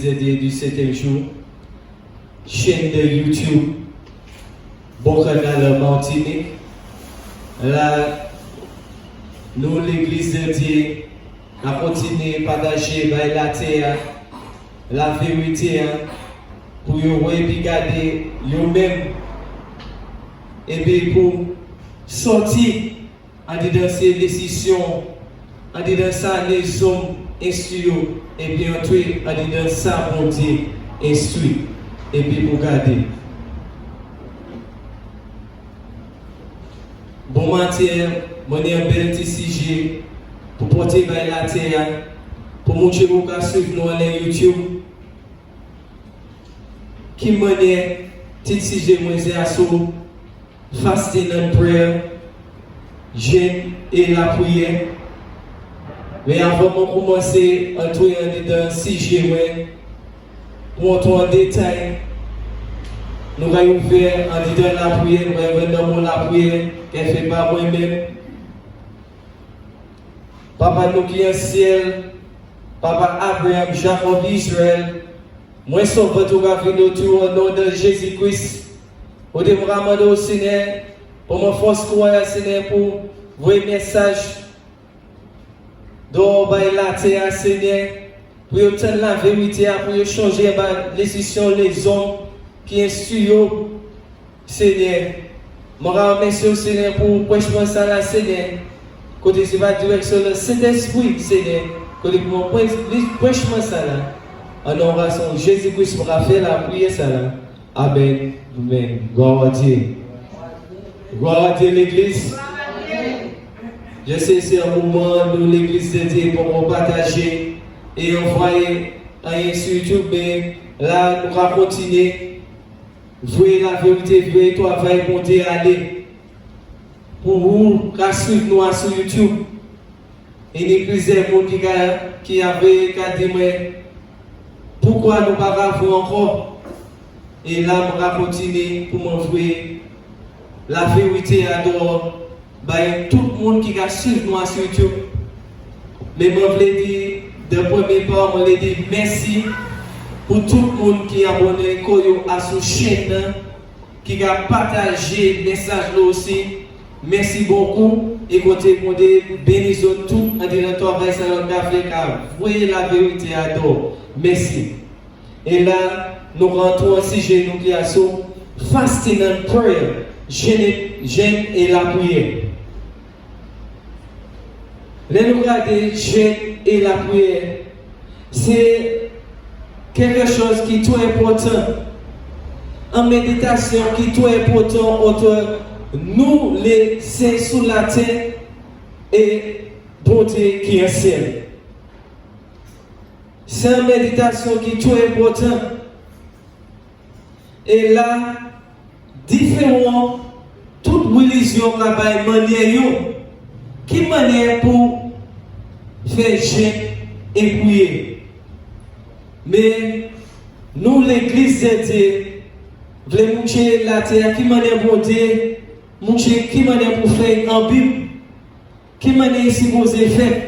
l'église du 7e jour, chaîne de YouTube, bon canal Martinique. Là, nous, l'église de Dieu, a continué à partager la terre, la vérité, pour vous regarder vous-même, et puis pour sortir dans ces décisions, dans ça, les hommes instruits, et puis entrer dans ça, bon Dieu, instruit, et puis pour garder. Bon matin, je suis un bel petit sujet pour porter la terre, pour montrer vos cas suivre nous sur YouTube. Qui manière, petit sujet, moi, c'est à sous fasting and prayer, jeûne et la prière. Mais avant de commencer à entrer dans le sujet, pour entrer en détail, nous allons ouvrir en disant la prière, nous allons ouvrir la prière qu'elle fait par moi-même. Papa nous qui est au ciel, Papa Abraham, Jacob, Israël, moi sauve votre vie autour au nom de Jésus-Christ. Au développement au Seigneur, pour mon force croire, Seigneur, pour vos messages, d'or la terre, Seigneur, pour obtenir la vérité, pour changer les décisions, les hommes qui instruisent, Seigneur. Je remercie au Seigneur pour prêcher ça là, Seigneur. Côté c'est la direction de Saint-Esprit, Seigneur. Côté pour prêcher ça là. En nom de Jésus-Christ, pour faire la prière ça là. Amen. Amen. Gloire à Dieu. Gloire à Dieu, l'Église. Je sais que c'est un moment où l'Église de Dieu pour partager et envoyer un sur YouTube, mais là, nous allons continuer. Voyez la vérité, voyez toi, va monter aller. Pour vous, suivre nous sur YouTube. Et l'église des gens qui avait dit, pourquoi nous ne pas voir encore? Et là, nous allons continuer pour m'envoyer la vérité à dehors. Tout le monde qui a suivi nous sur YouTube. Mais je voulais dire, de premier part, je voulais dire merci pour tout le monde qui a abonné à cette chaîne, qui a partagé le message là aussi. Merci beaucoup. Et côté pour des bénissons tout en disant toi, voyez la vérité à dehors. Merci. Et là, nous rentrons au sujet nous qui a sur fasting and prayer, jeûne et la prière. Les nous regarder jeûne et la prière, c'est quelque chose qui est très important. En méditation, qui est très important entre nous, les saints sous la terre et bonté qui est ciel. C'est une méditation qui est très importante. Et là, différents, toute religion là-bas, manière, qui manière pour faire jeûne et prier. Mais nous, l'église de Dieu, voulons montrer la terre, qui manière pour Dieu, montrer qui manière pour faire en Bible, qui manière supposé faire.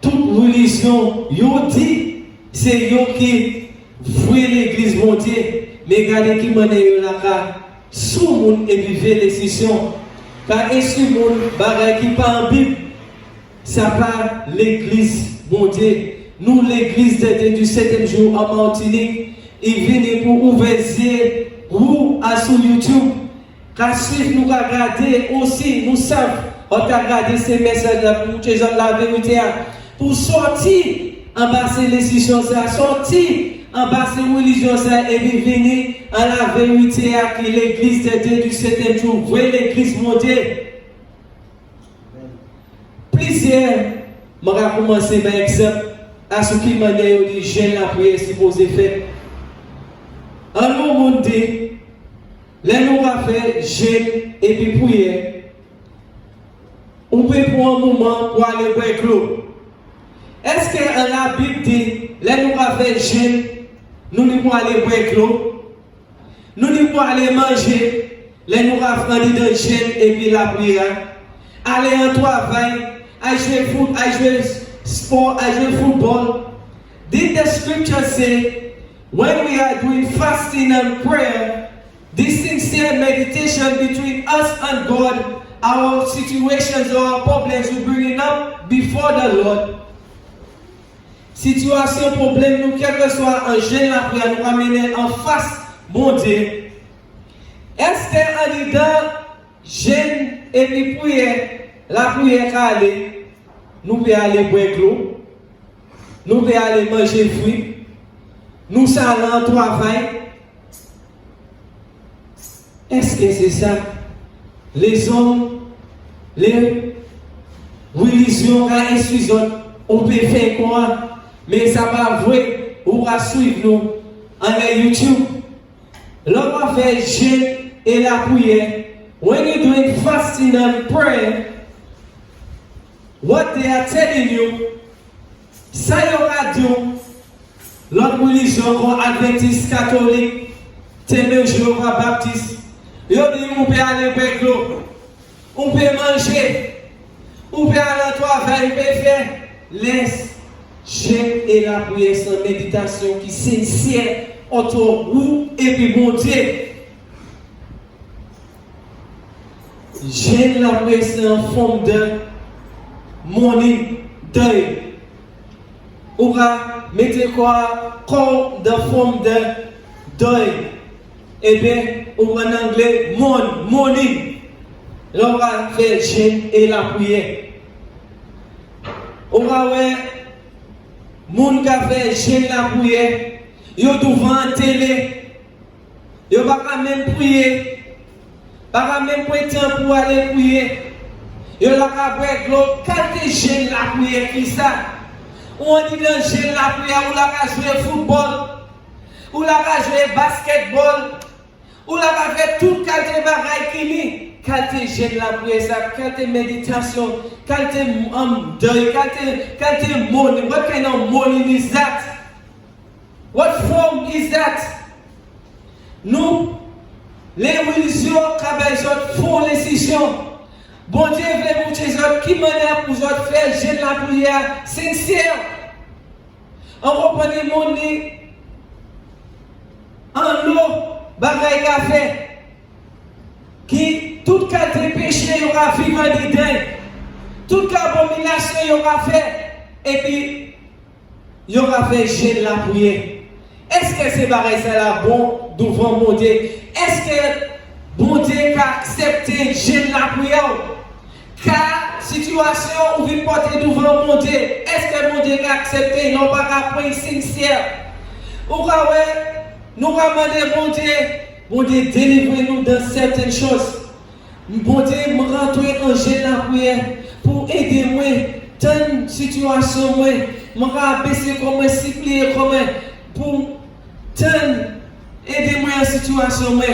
Toute religion, yo dit, c'est yo qui voit l'église monter, mais regardez qui manière là, sous le monde et vivre les décisions. Car est-ce que le monde qui pas en Bible, ça pas l'église monter. Nous, l'église du 7e jour en Martinique, il vient pour ouvrir vous sur YouTube. Car si nous regardons aussi, nous savons, on a regardé ces messages-là pour que la vérité, pour sortir en bas ces décisions, sortir en bas ces religions et venir à la vérité qui l'église du 7e jour. Vous voyez l'église monter. Plusieurs, je vais commencer par exemple. À ce qui m'a dit, j'ai la prière supposée faire. En nous, on dit, là, nous va faire jeûne et puis prière. On peut prendre un moment pour aller boire l'eau. Est-ce que la Bible dit, là, nous va faire jeûne, nous ne pouvons aller boire l'eau, nous ne pouvons aller manger, là, nous va faire le jeûne et puis la prière. Aller en travail, aller jouer foot, aller jouer sport, à jouer football, Did the scripture say, when we are doing fasting and prayer, this sincere meditation between us and God, our situations or our problems we bring it up before the Lord. Situation, problème, nous, quel que soit un jeûne, la prière, nous ramener en face, bon Dieu. Est-ce qu'en dedans, jeûne et puis prière, la prière qu'à aller, nous pouvons aller boire de l'eau, nous pouvons aller manger fruits, nous allons en travail. Est-ce que c'est ça? Les hommes, les religions, les on peut faire quoi? Mais ça va vrai, on va suivre nous en YouTube. L'on va faire jeûne et la prière. When you're doing fasting and prayer, what they are telling you, ça y aura dit, l'autre religion comme Adventiste catholique, Témoin Jéhovah Baptiste, ils disent on peut aller avec l'eau, on peut manger, on peut aller en travail, on peut faire. Laisse jeûne et la prière sans méditation qui sincère entre vous et puis bon Dieu. Jeûne la prière c'est en forme de morning deuil. On va mettre quoi comme de forme de deuil. Eh bien, on va en anglais morning. Là, on va faire jeûne et la prière. On va voir moun ka fait jeûne la prière, yo devant télé, yo pas même prier, pas même prendre temps pour aller prier. Yo la ka boire l'eau, quand tu jeûne la prière qui ça? On dit dans jeûne la prière ou la ka jouer football, ou la ka jouer basketball, ou la ka faire toute qualité bagaille qui ni. Qualité jeûne la prière, ça, qualité méditation, qualité deuil, qualité mourning. What kind of mourning is that? What form is that? Nous, les religions, qui font les décisions. Bon Dieu veut vous dire qui manière pour vous faire jeûne la prière sincère. On reprend les monde en l'eau, bagaille café, qui toute qualité péché il y aura vivre dedans, toute abomination il y aura fait, et puis il y aura fait jeûne la prière. Est-ce que c'est pareil ça là bon devant mon Dieu? Est-ce que bon Dieu a accepté jeûne la prière? Car situation où vous portez devant mon Dieu, est-ce que mon Dieu a accepté? Non pas qu'à prendre sincère. Ou nous ramène bon Dieu délivrez-nous dans certaines choses. Bon Dieu, me rentrer en jeûne la prière pour aider moi dans une situation moi, me baisser comme supplier comme pour aider moi en situation moi.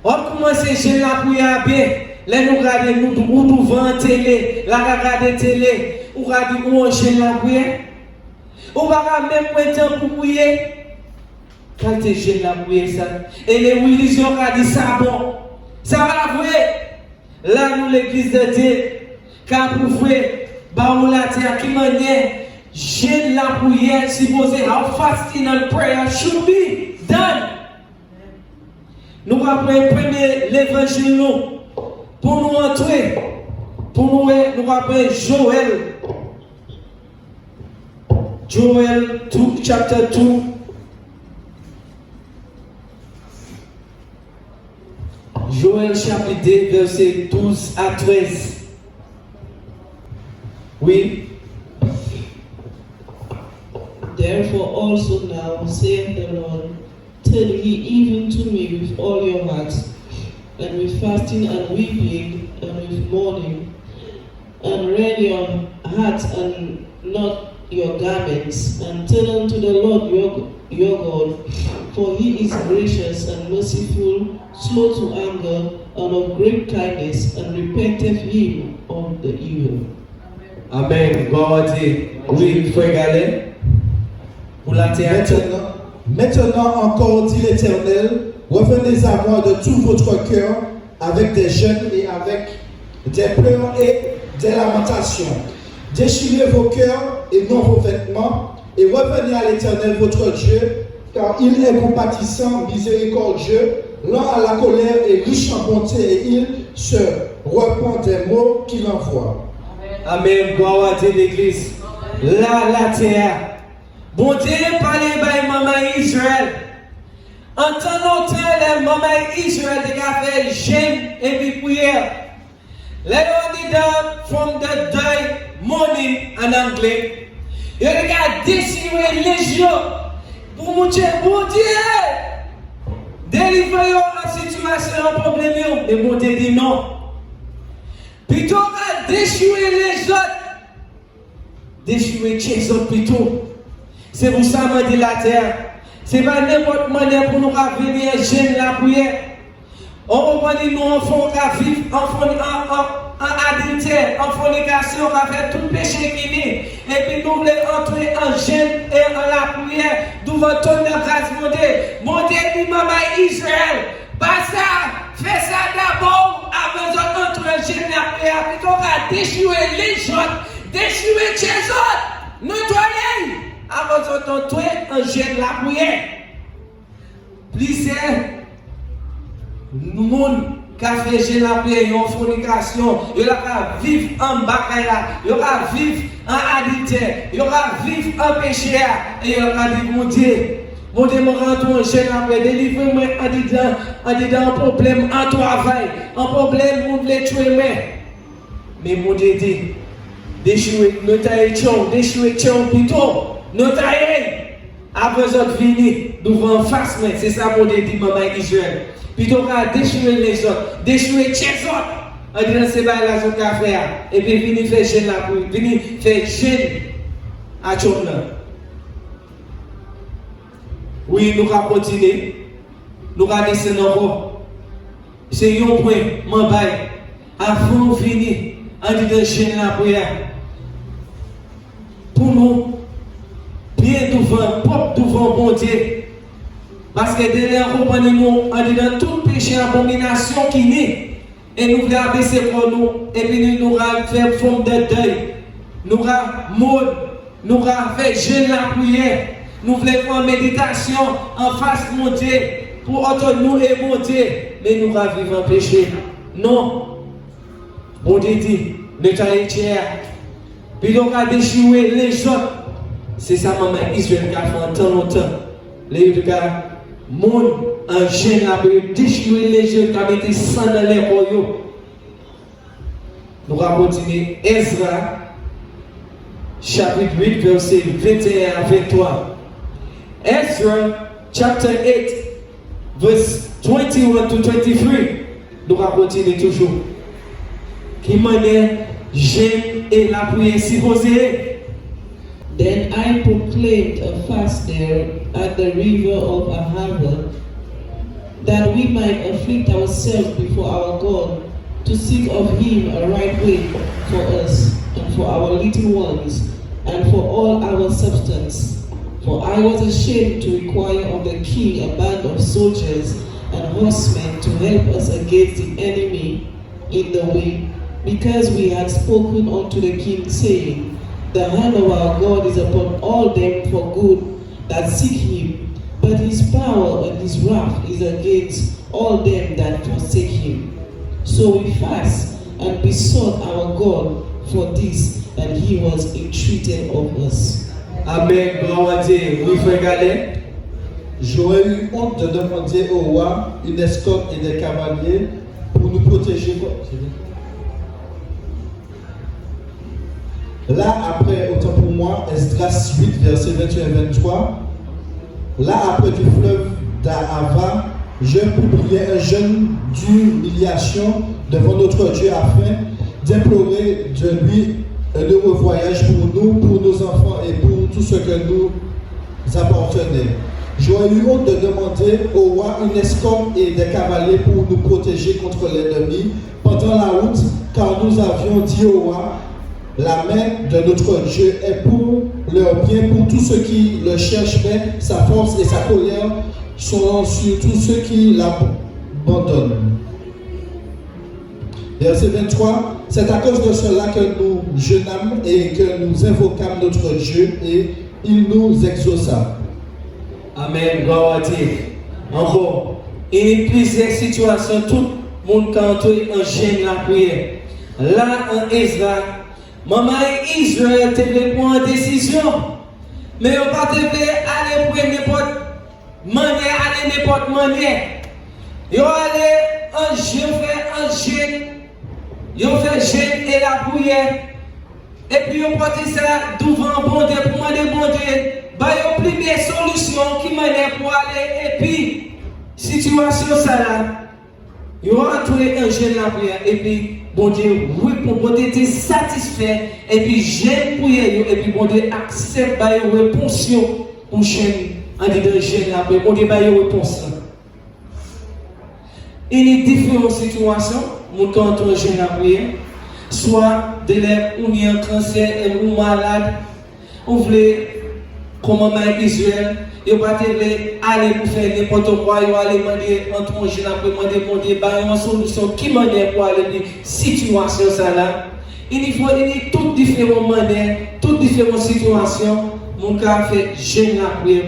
On commence jeûne la prière bien. Là nous regardons nous devant télé, là regarder télé, ou regarder où on jeûne la prière. On va même prendre temps pour prier. Quand tu jeûnes la prière ça, et les religions ont dit ça bon. Ça va vrai. Là, nous, l'église de Dieu, car pour vrai, bah, la terre qui manière, jeûne la prière, supposé, how fasting and prayer should be done. Nous allons prendre l'évangile, pour nous entrer, nous allons Joël. Joël 2, chapter 2. Joël chapitre 2, verset 12 à 13. Oui. Therefore also now, saith the Lord, turn ye even to me with all your hearts, and with fasting and weeping, and with mourning, and rend your hearts and not your garments, and turn unto the Lord your God, for he is gracious and merciful, slow to anger, and of great kindness, and repenteth him of the evil. Amen. God, oui, il faut égaler. Pour la terre. Maintenant encore, dit l'Éternel, revenez à moi de tout votre cœur, avec des jeûnes et avec des pleurs et des lamentations. Déchirez vos cœurs et non vos vêtements, et revenez à l'Éternel votre Dieu, car il est compatissant, miséricordieux, lent à la colère et riche en bonté, et il se repent des mots qu'il envoie. Amen. Gloire à Dieu, l'Église. La terre. Bon Dieu, parlez par maman Israël. En temps longtemps, les mamans Israël a fait jeûne et puis prière. Let on down from the day morning en anglais. Il a déchiré les jours pour mon Dieu, délivrer en situation, en problème. Et mon Dieu dit non. Plutôt qu'à déchirer les autres, déchirer les autres plutôt. C'est pour ça que je dis la terre. C'est pas n'importe manière pour nous venir jeûne la prière. On va dire nous enfants qui vivent en adultère, en fornication, qui fait tout péché qui est. Et puis nous voulons entrer en jeûne et en la prière. Devant ton grâce, mon Dieu. Mon Dieu dit, maman Israël, pas ça, fais ça d'abord avant d'entrer en jeûne et la prière. Plutôt qu'à déchirer les autres, déchirer les autres, nettoyer avant d'entrer en jeûne et la prière. Plusieurs monde qui a fait jeûne la prière, en fornication, il va vivre en bacaya, il va vivre en adultère, il va vivre en péché, et il va dire, mon Dieu, mon rentre en jeûne la prière, délivre-moi en disant un problème en travail, un problème où vous voulez tuer moi. Mais mon Dieu dit, déchouer, nous taillons, déchouer plutôt, nous taillons, après vous venir devant face, c'est ça mon Dieu dit, maman Israël. Plutôt qu'à déchirer les autres, déchirer les autres, en disant c'est pas la zone qu'à faire, et puis venir faire jeûne là pour venir faire jeûne à Tchonna. Oui, nous allons continuer, nous allons descendre encore. C'est un point, mon bail, avant de venir, en disant jeûne là pour nous, bien devant, propre devant bon Dieu. Parce que derrière nous, on dit dans tout péché, abomination qui naît. Et nous voulons abaisser pour nous. Et puis nous allons faire forme de deuil. Nous allons mode. Nous allons faire jeûne la prière. Nous voulons faire méditation en face de mon Dieu. Pour entre nous et mon Dieu. Mais nous allons vivre en péché. Non. Bon Dieu dit, ne t'allez tiers. Puis donc à déchirer les autres. C'est ça, maman Israël qui a fait en temps longtemps. Les gars. Monde en jeûne a déchirer les jeunes qui ont été sans dans les royaumes. Nous allons continuer. Ezra, chapitre 8, verset 21 à 23. Ezra, chapter 8, verse 21 to 23. Nous allons continuer toujours. Qui manière jeûne et la prière supposée. Then I proclaimed a fast there at the river of Ahava, that we might afflict ourselves before our God, to seek of him a right way for us, and for our little ones, and for all our substance. For I was ashamed to require of the king a band of soldiers and horsemen to help us against the enemy in the way, because we had spoken unto the king, saying, the hand of our God is upon all them for good that seek him, but his power and his wrath is against all them that forsake him. So we fast and besought our God for this, and he was entreated of us. Amen. Gloire à Dieu. Oui, frère Galet. J'aurais eu honte de demander au roi une escorte et des cavaliers pour nous protéger. Là, après, autant pour moi, Esdras 8, verset 21-23. Là, après du fleuve d'Ahava, je publiais un jeûne d'humiliation devant notre Dieu afin d'implorer de lui un heureux voyage pour nous, pour nos enfants et pour tout ce que nous appartenait. J'aurais eu honte de demander au roi une escorte et des cavaliers pour nous protéger contre l'ennemi pendant la route, car nous avions dit au roi, la main de notre Dieu est pour leur bien, pour tous ceux qui le cherchent, mais sa force et sa colère sont sur tous ceux qui l'abandonnent. Verset 23, c'est à cause de cela que nous jeûnâmes et que nous invoquâmes notre Dieu, et il nous exauça. Amen, gloire à Dieu. Encore, il y a plusieurs situations, tout le monde quand on gêne la prière. Là, en Israël, maman Israël te prendre une décision. Mais on ne peut pas aller pour n'importe manière, aller n'importe manière. Ils aller en gêne, ils fait gêne et la prière. Et puis on porte ça devant bon Dieu pour demander bon Dieu. Bah, il y a plusieurs solutions qui m'aident pour aller. Et puis, situation ça là, il y aura tout un gêne la prière. Et puis, bon Dieu, oui, pour bon Dieu être satisfait. Et puis, j'aime prier. Et puis, bon Dieu, accepte bah, une réponse pour gêne. En disant gêne la prière. Bon Dieu, bah, une réponse. Il y a différentes situations. Quand on gêne la prière, soit de l'air ou un cancer ou malade, on voulait. Comme maman Israël, ils ne peuvent pas aller pour faire n'importe quoi, ils vont aller demander, entrer la demander, une solution qui m'a pour aller dans situation ça là. Il faut toutes différentes manières, toutes différentes situations. Mon cas fait j'aime la prière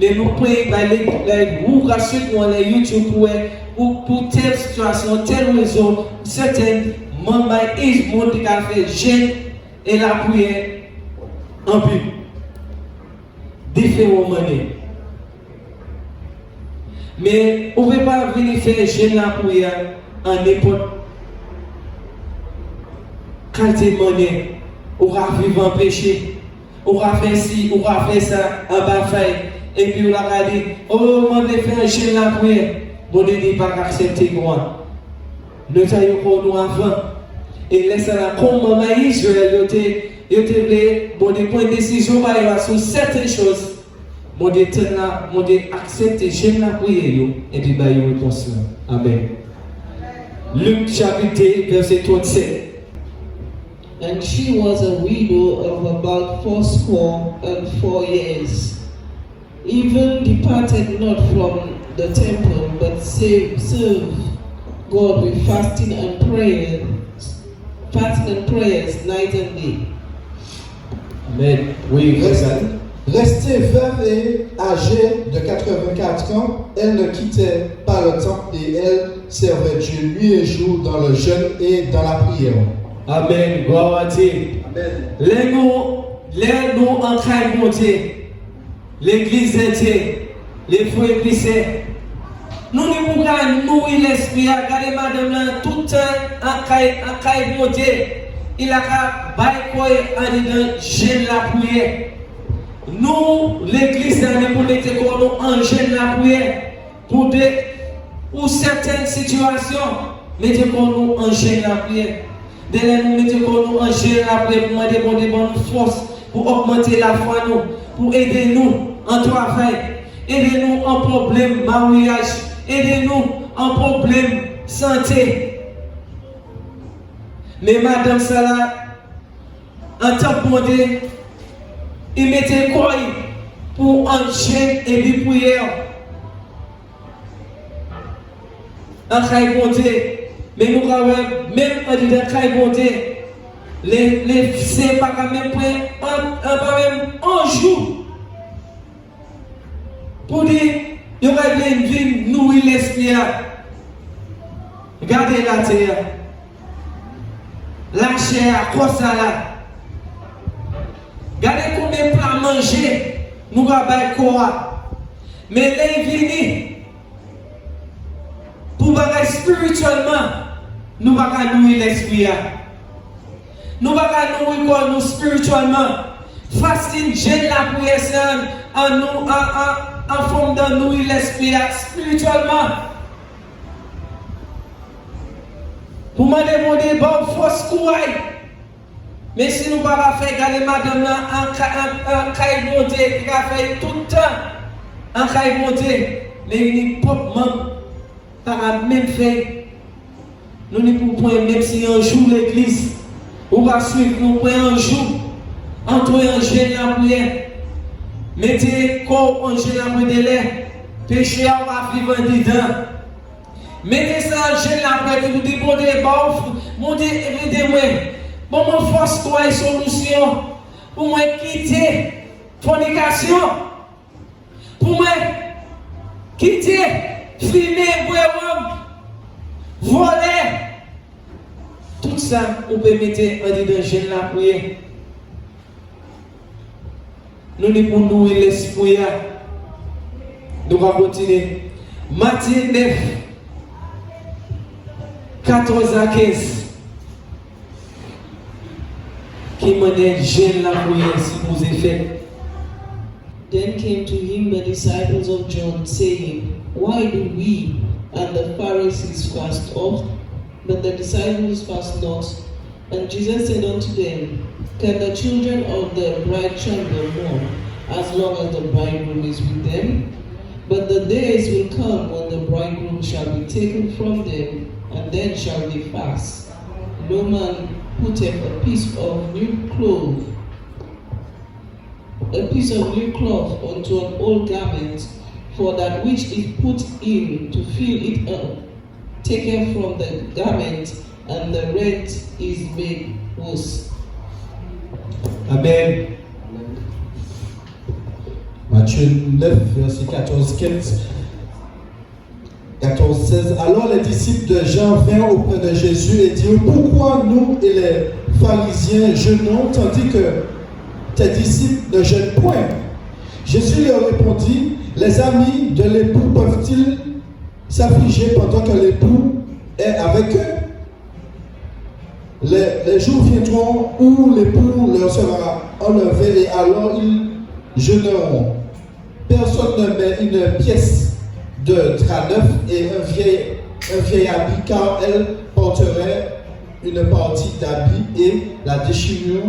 mais nous prenons les groupes sur les YouTube pour telle situation, telle raison, certaines maman Israël qui a fait j'aime et la prière en but. Différentes manières. Mais on ne peut pas venir faire gêne la prière en n'importe quelle manière. On va vivre en péché. On va faire ci, on va faire ça en bas faille. Et puis on va dire, oh, on va faire gêne la prière. Bon, Dieu n'est pas accepté moi. Nous avons pour nous avant. Et laisse la comme maman Israël, il te bon Dieu prendre une décision sur certaines choses. Bon Dieu là, bon Dieu accepte, j'aime la prière et puis bah il réponse. Amen. Luc chapitre 2 verset 37. And she was a widow of about 84 years, even departed not from the temple, but served God with fasting and prayers night and day. Amen. Oui, Restée veuve et âgée de 84 ans, elle ne quittait pas le temple et elle servait Dieu nuit et jour dans le jeûne et dans la prière. Amen. Gloire à Dieu. Amen. Les nous en train de monter, l'église entière, les frères et sœurs, nous ne pouvons pas nourrir l'esprit. Regardez madame là, tout le temps en train de monter, il a qu'à bailler en disant jeûne la prière. Nous, l'église, nous mettons en jeûne la prière pour certaines situations. Mettons-nous en jeûne la prière. Dès nous mettons en jeûne la prière pour demander bonne force, pour augmenter la foi, pour aider nous en travail, aider nous en problème mariage, aider nous en problème santé. Mais madame Salah, en tant que modèle, il mettait quoi pour un jeûne et puis prière. En caille bonté, mais nous avons même en disant caille bonté, les c'est pas quand même un jour pour dire il y aura une vie nourrir l'esprit. Regardez la terre, la chair, quoi ça là. Regardez combien de plats manger, nous avons quoi. Mais les vignes, pour bagailler spirituellement, nous ne pouvons pas nourrir l'esprit. Nous ne pouvons pas nourrir nous spirituellement. Fasting, jeûne la prière en forme de nourrir l'esprit spirituellement. Pour me demander, bon, force courage. Mais si nous ne pouvons pas faire, regardez madame là, en caille monté, qui a fait tout le temps, en caille monté, mais il n'est pas même fait. Nous ne pouvons pas, même si un jour l'église, on va suivre, nous pouvons un jour, entrer en jeûne la prière, mettez corps en jeûne la prière, péché va vivre dedans. Mettez ça en jeûne la prière, vous dites, bon Dieu, bon Dieu, aidez-moi. Bon, mon force, quoi, une solution pour moi quitter fornication, pour moi, quitter, fumer, boire, voler, tout ça, on peut mettre en danger la prière. Nous ne pouvons nous l'esprit. Nous allons continuer. Matthieu 9, 14 à 15. Qui m'a dit, j'aime la prière si vous avez fait. Then came to him the disciples of John, saying, Why do we and the Pharisees fast oft, but the disciples fast not? And Jesus said unto them, Can the children of the bride tremble more, as long as the bridegroom is with them? But the days will come when the bridegroom shall be taken from them, and then shall they fast. No man putteth a piece of new cloth unto an old garment, for that which is put in to fill it up taketh from the garment, and the rent is made worse. Amen. Matthieu 9, verset 14-16. Alors les disciples de Jean vinrent auprès de Jésus et dirent, pourquoi nous et les pharisiens jeûnons, tandis que tes disciples ne jeûnent point? Jésus leur répondit, les amis de l'époux peuvent-ils s'affliger pendant que l'époux est avec eux? Les jours viendront où l'époux leur sera enlevé et alors ils jeûneront. Personne ne met une pièce de drap neuf et un vieil habit, car elle porterait une partie d'habit et la déchirure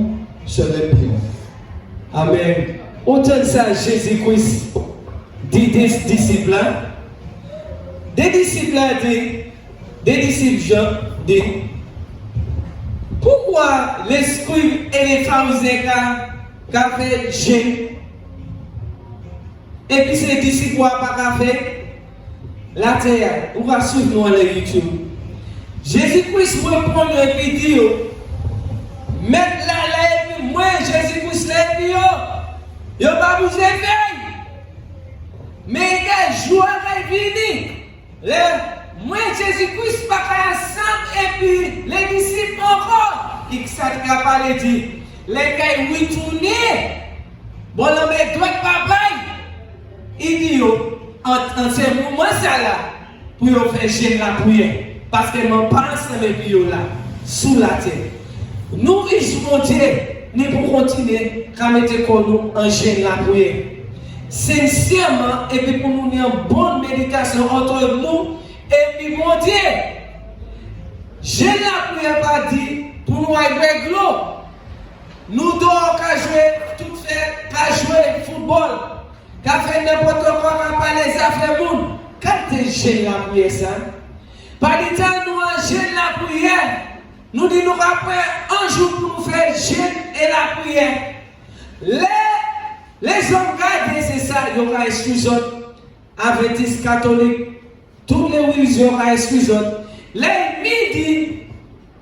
serait pire. Amen. Autant de ça, Jésus-Christ dit des disciples, des disciples Jean dit, pourquoi les scribes et les pharisiens qui ont fait jeûne, et puis ces disciples n'ont pas fait la terre, on va suivre nous à la YouTube. Jésus-Christ répond et puis dit, mettre la lèvre, moi Jésus-Christ lève, il n'y a pas besoin de faire. Mais il y a vini. Moi Jésus-Christ pas ensemble et puis les disciples encore. Qui ça n'a pas dit. Les gars retourner. Bon non mais doit pas bail. Il dit en ces moments ça là pour faire jeûne la prière parce que mon pense les bio là sous la terre. Nous risquons Dieu nous pour continuer à mettre nous en jeûne la prière. Sincèrement et puis pour nous avoir une bonne méditation entre nous et puis mon Dieu. Jeûne la prière pas dit pour nous avec l'eau. Nous devons jouer tout fait, qu'à jouer football, qu'à faire n'importe quoi, qu'à parler les affaires monde. Quand tu jeûnes la prière ça, pas du temps nous jeûne la prière. Nous disons après un jour pour nous faire jeûne et la prière. Les hommes gardés, c'est ça, ils ont excusé. Adventistes catholiques, tous les religions ont excusé. Les midi,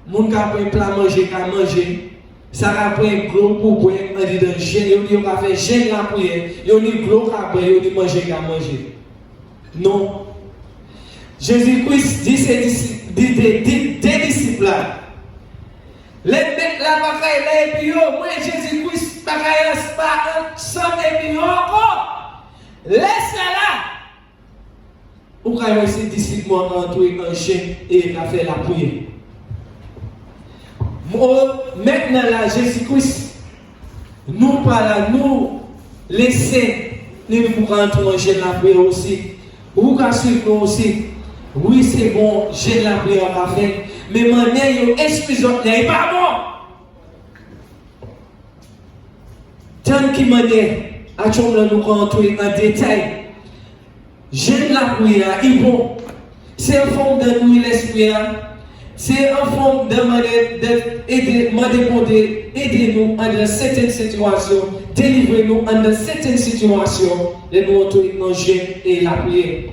mon gars peut plat manger, qu'à manger. Ça va prendre un gros pour boire, on dit dans jeûne, on va faire jeûne la prière. On dit gros qu'à boire, on dit manger qu'à manger. Non. Jésus-Christ dit des disciples là. Les mecs là, bagaille là, et puis moi Jésus-Christ, bagaille pas ensemble, et puis encore. Laisse là. Ou quand même ces disciples entourés en jeûne et il a fait la prière. Maintenant là, Jésus-Christ, nous parlons, nous laisser, nous pour rentrer en jeûne la prière aussi. Vous pouvez suivre nous aussi. Oui, c'est bon, jeûne la prière à faire. Mais maintenant, excusez-moi, n'est pas bon. Tant qu'il m'a dit, à tout le monde nous rentrer en détail. Jeûne la prière, il est bon. C'est un forme de nous l'esprit. C'est un forme de aider nous dans certaines situations, délivrer nous dans certaines situations, de nous entrer en jeûne et la prière.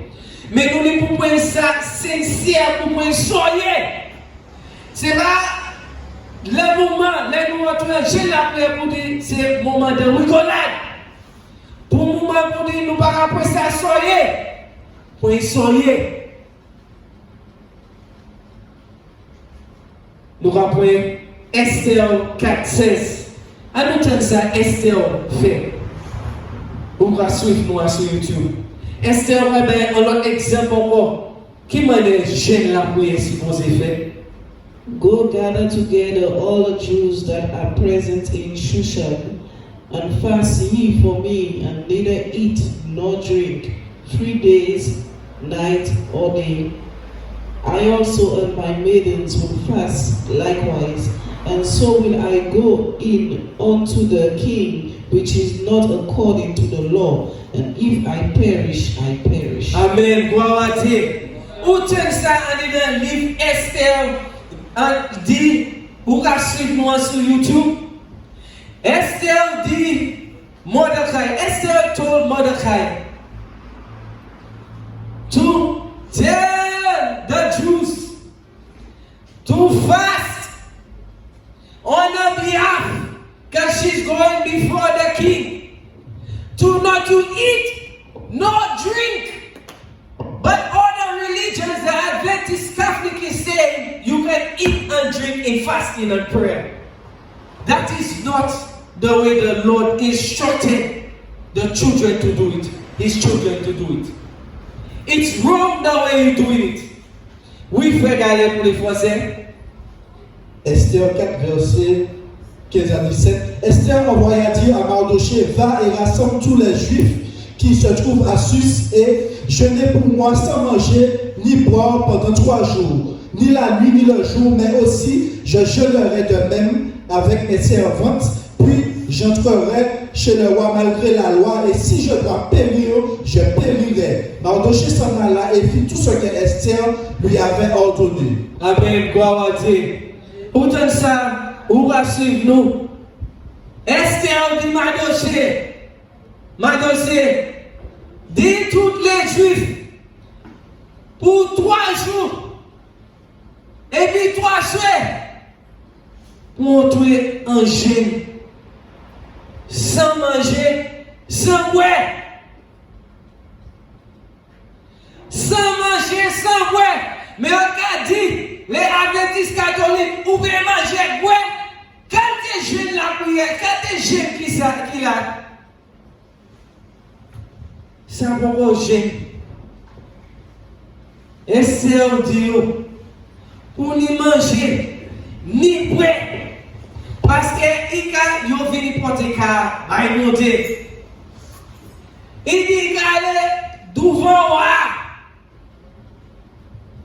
Mais nous ne pouvons pas ça sincère pour nous soyez. C'est pas le moment, les nous entrer en jeûne la prière pour dire c'est le moment de rigolade. même pour dire, nous pas après ça, soyez. Pour y soyez. Nous rappelons Esther 4:16. À nous entendre ça, Esther fait. Vous pouvez suivre moi sur YouTube. Esther, un autre exemple encore. Qui m'a dit, j'aime la prière si vous avez fait? Go gather together all the Jews that are present in Shushan, and fast ye for me, and neither eat nor drink 3 days, night or day. I also and my maidens will fast likewise, and so will I go in unto the king, which is not according to the law, and if I perish, I perish. Amen. Gloire à Dieu. Où tu as ça dans le livre Esther dit, ou qu'à suivre moi sur YouTube. Esther dit, Mordecai, Esther told Mordecai to tell the Jews to fast on her behalf because she's going before the king. To not to eat, nor drink. But other religions, the Adventist Catholic is saying you can eat and drink in fasting and prayer. That is not the way the Lord instructed the children to do it. His children to do it. It's wrong the way you do it. Oui, frère Gaël pour les Français. Esther 4, verset 15 à 17. Esther envoya dire à Mardoché, va et rassemble tous les Juifs qui se trouvent à Sus et jeûnez pour moi sans manger ni boire pendant 3 jours, ni la nuit ni le jour, mais aussi je jeûnerai de même avec mes servantes, puis j'entrerai chez le roi malgré la loi, et si je dois périr, je périrai. Mardoché s'en alla et fit tout ce que Esther lui avait ordonné. Amen, gloire à Dieu. Pourtant ça, où va suivre nous? Esther dit Mardoché, dit tous les Juifs pour 3 jours et puis 3 soirs pour entrer en jeûne sans manger, sans boire. Sans manger, sans boire. Mais on a dit, les adventistes catholiques, ou bien manger, boire. Quand tu jeûnes la prière, quand tu jeûnes qui a, ça va pas jeûne. Esther dit, pour ni manger, ni boire. Parce que il a venu porter car à monter. Il dit qu'il allait devant moi.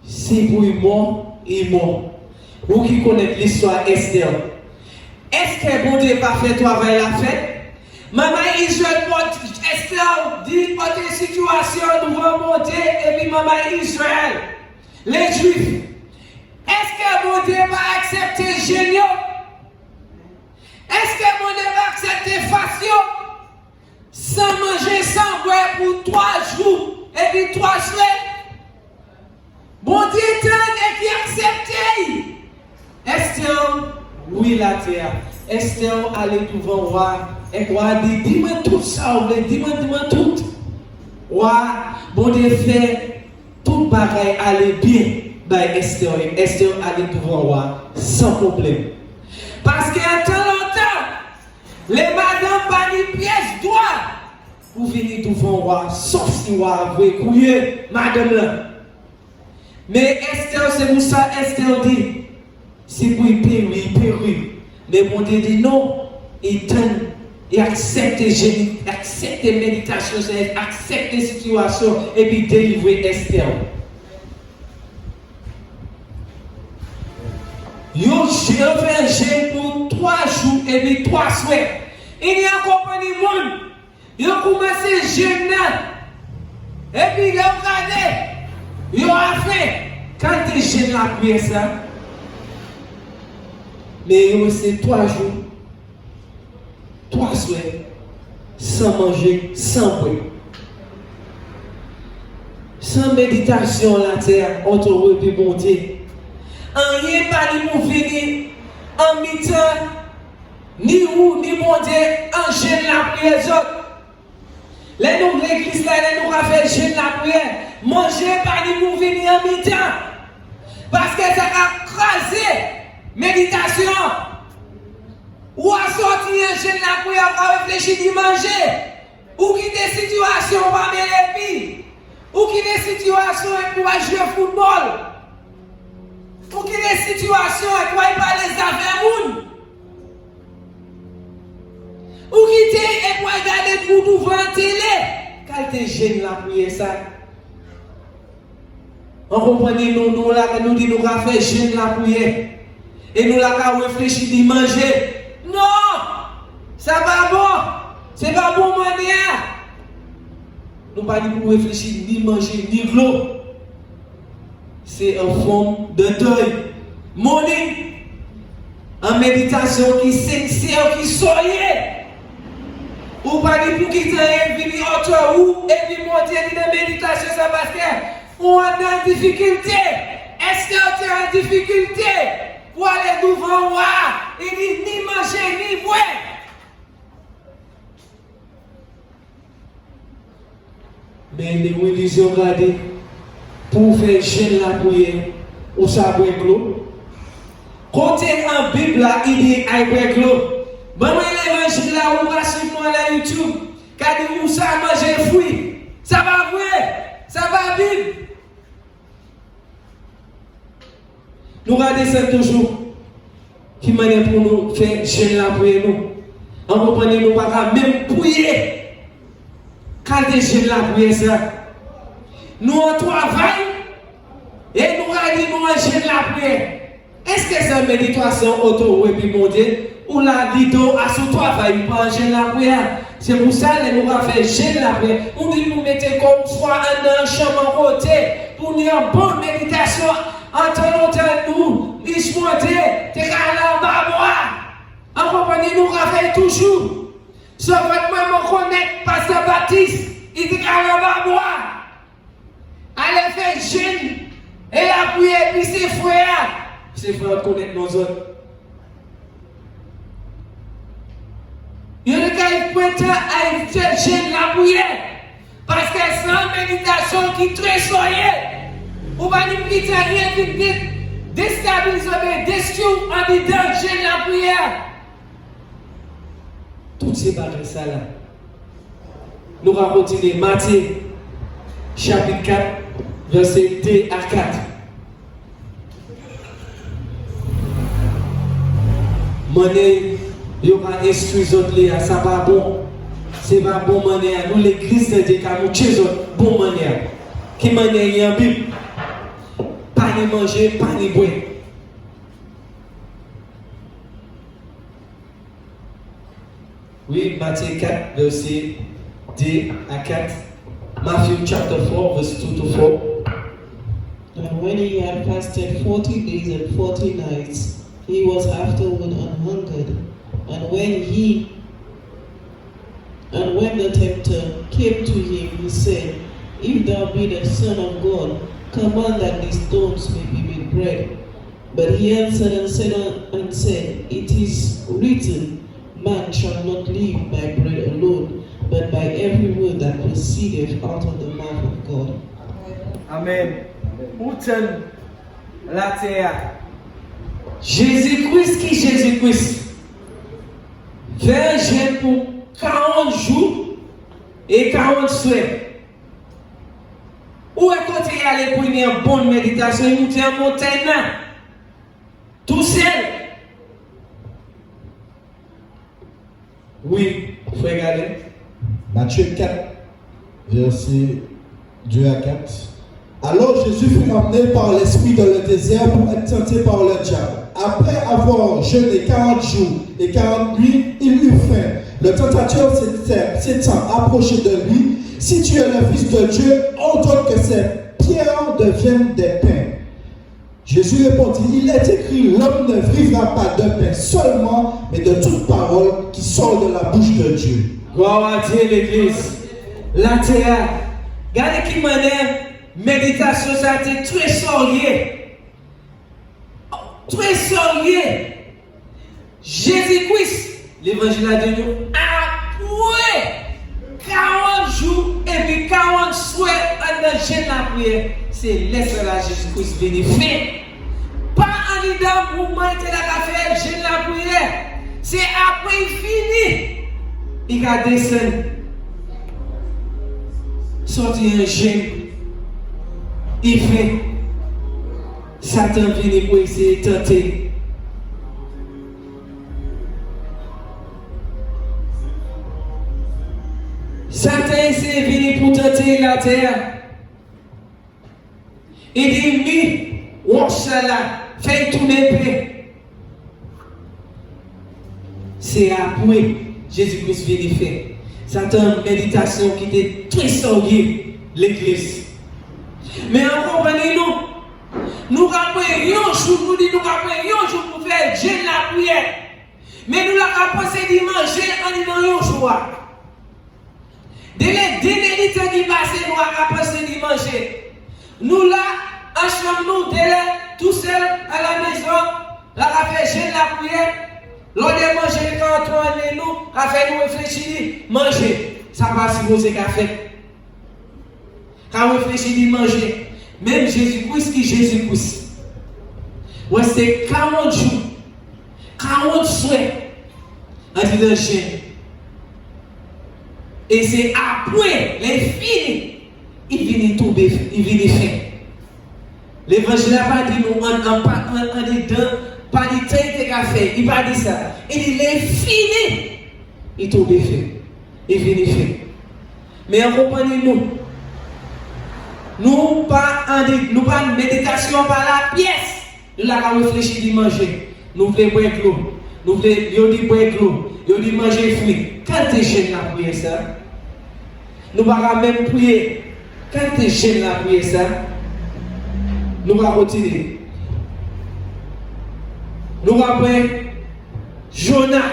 C'est pour il mort. Vous qui connaissez l'histoire Esther. Est-ce que bon Dieu pas fait travail la fête? Maman Israël porte Esther dit porter situation devant mon Dieu et puis maman Israël. Les Juifs. Est-ce que bon Dieu va accepter génial? Est-ce que mon Dieu va accepter facile? Sans manger, sans boire pour 3 jours et puis 3 semaines? Bon Dieu et qui accepte. Esther, oui la terre. Esther allait devant le roi. Et le roi dit, dis-moi tout ça, dis-moi tout. Roi, bon Dieu fait tout bagaille aller bien. Ben Esther allait devant le roi sans problème. Parce qu'à tant longtemps, les madames pas ni pièce droit pour venir devant le roi, sauf si le roi veut couiller madame là. Mais Esther, c'est pour ça, Esther dit, c'est pour y périr. Mais mon Dieu dit non, il donne, il accepte les méditations, accepte les situations et puis délivrer Esther. Yo, j'ai fait un jeûne pour 3 jours et puis 3 soirs. Il y a compagnie monde. Yo commencé à jeûner. Et puis il a regardé. Il a fait. Quand tu jeûnes la prière ça. Mais il c'est 3 jours. 3 soirs. Sans manger, sans boire. Sans méditation la terre, entre eux et bon Dieu. Rien pas ni nous venir en mi-temps, ni où, ni mon Dieu, en jeûne la prière. Les nous, l'église là, les nous fait jeûne la prière. Manger, pas ni nous venir en mi-temps. Parce que ça a crasé méditation. Ou à sortir un jeûne la prière, à réfléchir d'y manger. Ou qui des situations, pas les filles. Ou qui des situations, et pour jouer au football. Ou qui des situations, et pour parler les affaires. Ou qui t'es et pour regarder tout devant la télé. Quand t'es jeune la prière ça. On comprend nous là que nous disons nous avons fait jeune la prière. Et nous là qu'à réfléchir d'y manger. Non! Ça va bon! C'est pas bon manière! Nous pas dit pour réfléchir ni manger ni l'eau. C'est en forme de deuil. Morning en méditation qui sincère, qui soyez. Ou pas dit pour quitter venir autre ou et puis monter dans méditation ça parce que on est en difficulté. Est-ce que tu es en difficulté pour aller devant moi? Il dit ni manger ni boire. Mais les religions regardez pour faire jeûne la prière ou ça boire l'eau. Côté en Bible là, il dit à boire l'eau. Bon l'évangile là ou va suivre moi à YouTube. Quand il dit ça manger fruits. Ça va vrai. Ça va Bible. Nous regardons ça toujours. Qui manière pour nous faire jeûne la prière nous. En comprenant nous pas même prier. Quand des jeunes la prière ça, nous on travaille et nous regardons nous en jeûne la prière. Est-ce que c'est une méditation auto-réprimandée ou la lido à ce travail pas en jeûne la prière? C'est pour ça que nous avons fait jeûne la prière. On dit nous mettons comme soit un champ en côté pour nous une bonne méditation entre nous, ils monter, t'es qu'à la en compagnie nous avons toujours. Sauf que moi, je connais Pasteur Baptiste, il dit qu'à la boire. Allez faire jeûne et la prière, puis ses frères. Ses frères connaissent nos autres. Il y a des gens qui à faire jeûne la prière. Parce que c'est une méditation qui est très soyée. Ou pas nous quitter rien qui déstabilise, destruit en dedans jeûne la prière. Toutes ces bagages ça là. Nous allons continuer Matthieu chapitre 4 verset 2 à 4. Monnaie, il y aura instruit les autres, ça va bon. C'est pas bon manière. Nous l'église de Dieu, nous tuons bon manière. Qui manière il y a en Bible? Pas ni manger, pas ni boire. Oui, Matthieu 4, verset 2 à 4. Matthew chapter 4, verse 2 to 4. And when he had fasted 40 days and 40 nights, he was afterward anhungered. And when the tempter came to him, he said, If thou be the Son of God, command that these stones may be made bread. But he answered and said, It is written, Man shall not live by bread alone, but by every word that proceedeth out of the mouth of God. Amen. Uten la terre. Jésus-Christ qui Jésus-Christ. Fait un jeûne pour 40 jours et 40 soirs. Où est-ce que tu es allé pour une bonne méditation? Il monte en montagne. Tout seul. Oui, il faut regarder. Matthieu 4, verset 2 à 4. Alors Jésus fut emmené par l'Esprit dans le désert pour être tenté par le diable. Après avoir jeûné 40 jours et 40 nuits, il eut faim. Le tentateur s'étant approché de lui, si tu es le Fils de Dieu, ordonne que ces pierres deviennent des pains. Jésus répondit, il est écrit, l'homme ne vivra pas de pain seulement, mais de toute parole qui sort de la bouche de Dieu. Gloire à Dieu, l'Église. La terre. Regardez qui manière méditation, ça a été très sérieux. Très sérieux. Jésus-Christ, l'évangile de Dieu, après 40 jours jeûne la prière, c'est laisser la Jésus-Christ venir faire. Pas en dedans pour monter la faire jeûne la prière. C'est après il finit. Il va descendre. Sortir un jeûne. Il fait. Satan vient pour essayer de tenter. Satan essaie de venir pour tenter la terre. Il dit, mi, là, fais tourner paix. C'est après Jésus-Christ vient faire. Satan méditation qui était très sorguée l'église. Mais en comprenez-nous, nous rappelons un jour, nous disons nous rappelons un jour pour faire jeûne la prière. Mais nous l'avons pensé dimanche en disant un jour. Dès les derniers temps qui passent, nous avons pensé dimanche. Nous là, en chambre, nous, tout seul à la maison, nous avons fait jeûne la prière. L'on a mangé quand on est nous, a fait nous réfléchir, manger. Ça va si vous avez fait. Quand on réfléchit, manger. Même Jésus-Christ qui Jésus-Christ. Ouais, c'est 40 jours, 40 souhaits en disant jeûne. Et c'est après, les finis, il vient tomber, il vient faire. L'évangile n'a pas dit nous en dedans, pas dit temps il a fait, il n'a pas dit ça. Il dit les finis, il tombe fait, il vient faire. Mais comprenez-nous, nous pas en méditation par la pièce, nous l'avons réfléchi de manger, nous voulons boire de l'eau, nous voulons boire de l'eau, nous voulons manger fruits. Quand tu es jeune la prière ça, nous ne pouvons pas même prier. Quand tu es jeune la prière ça, nous allons continuer. Nous allons prendre Jonas,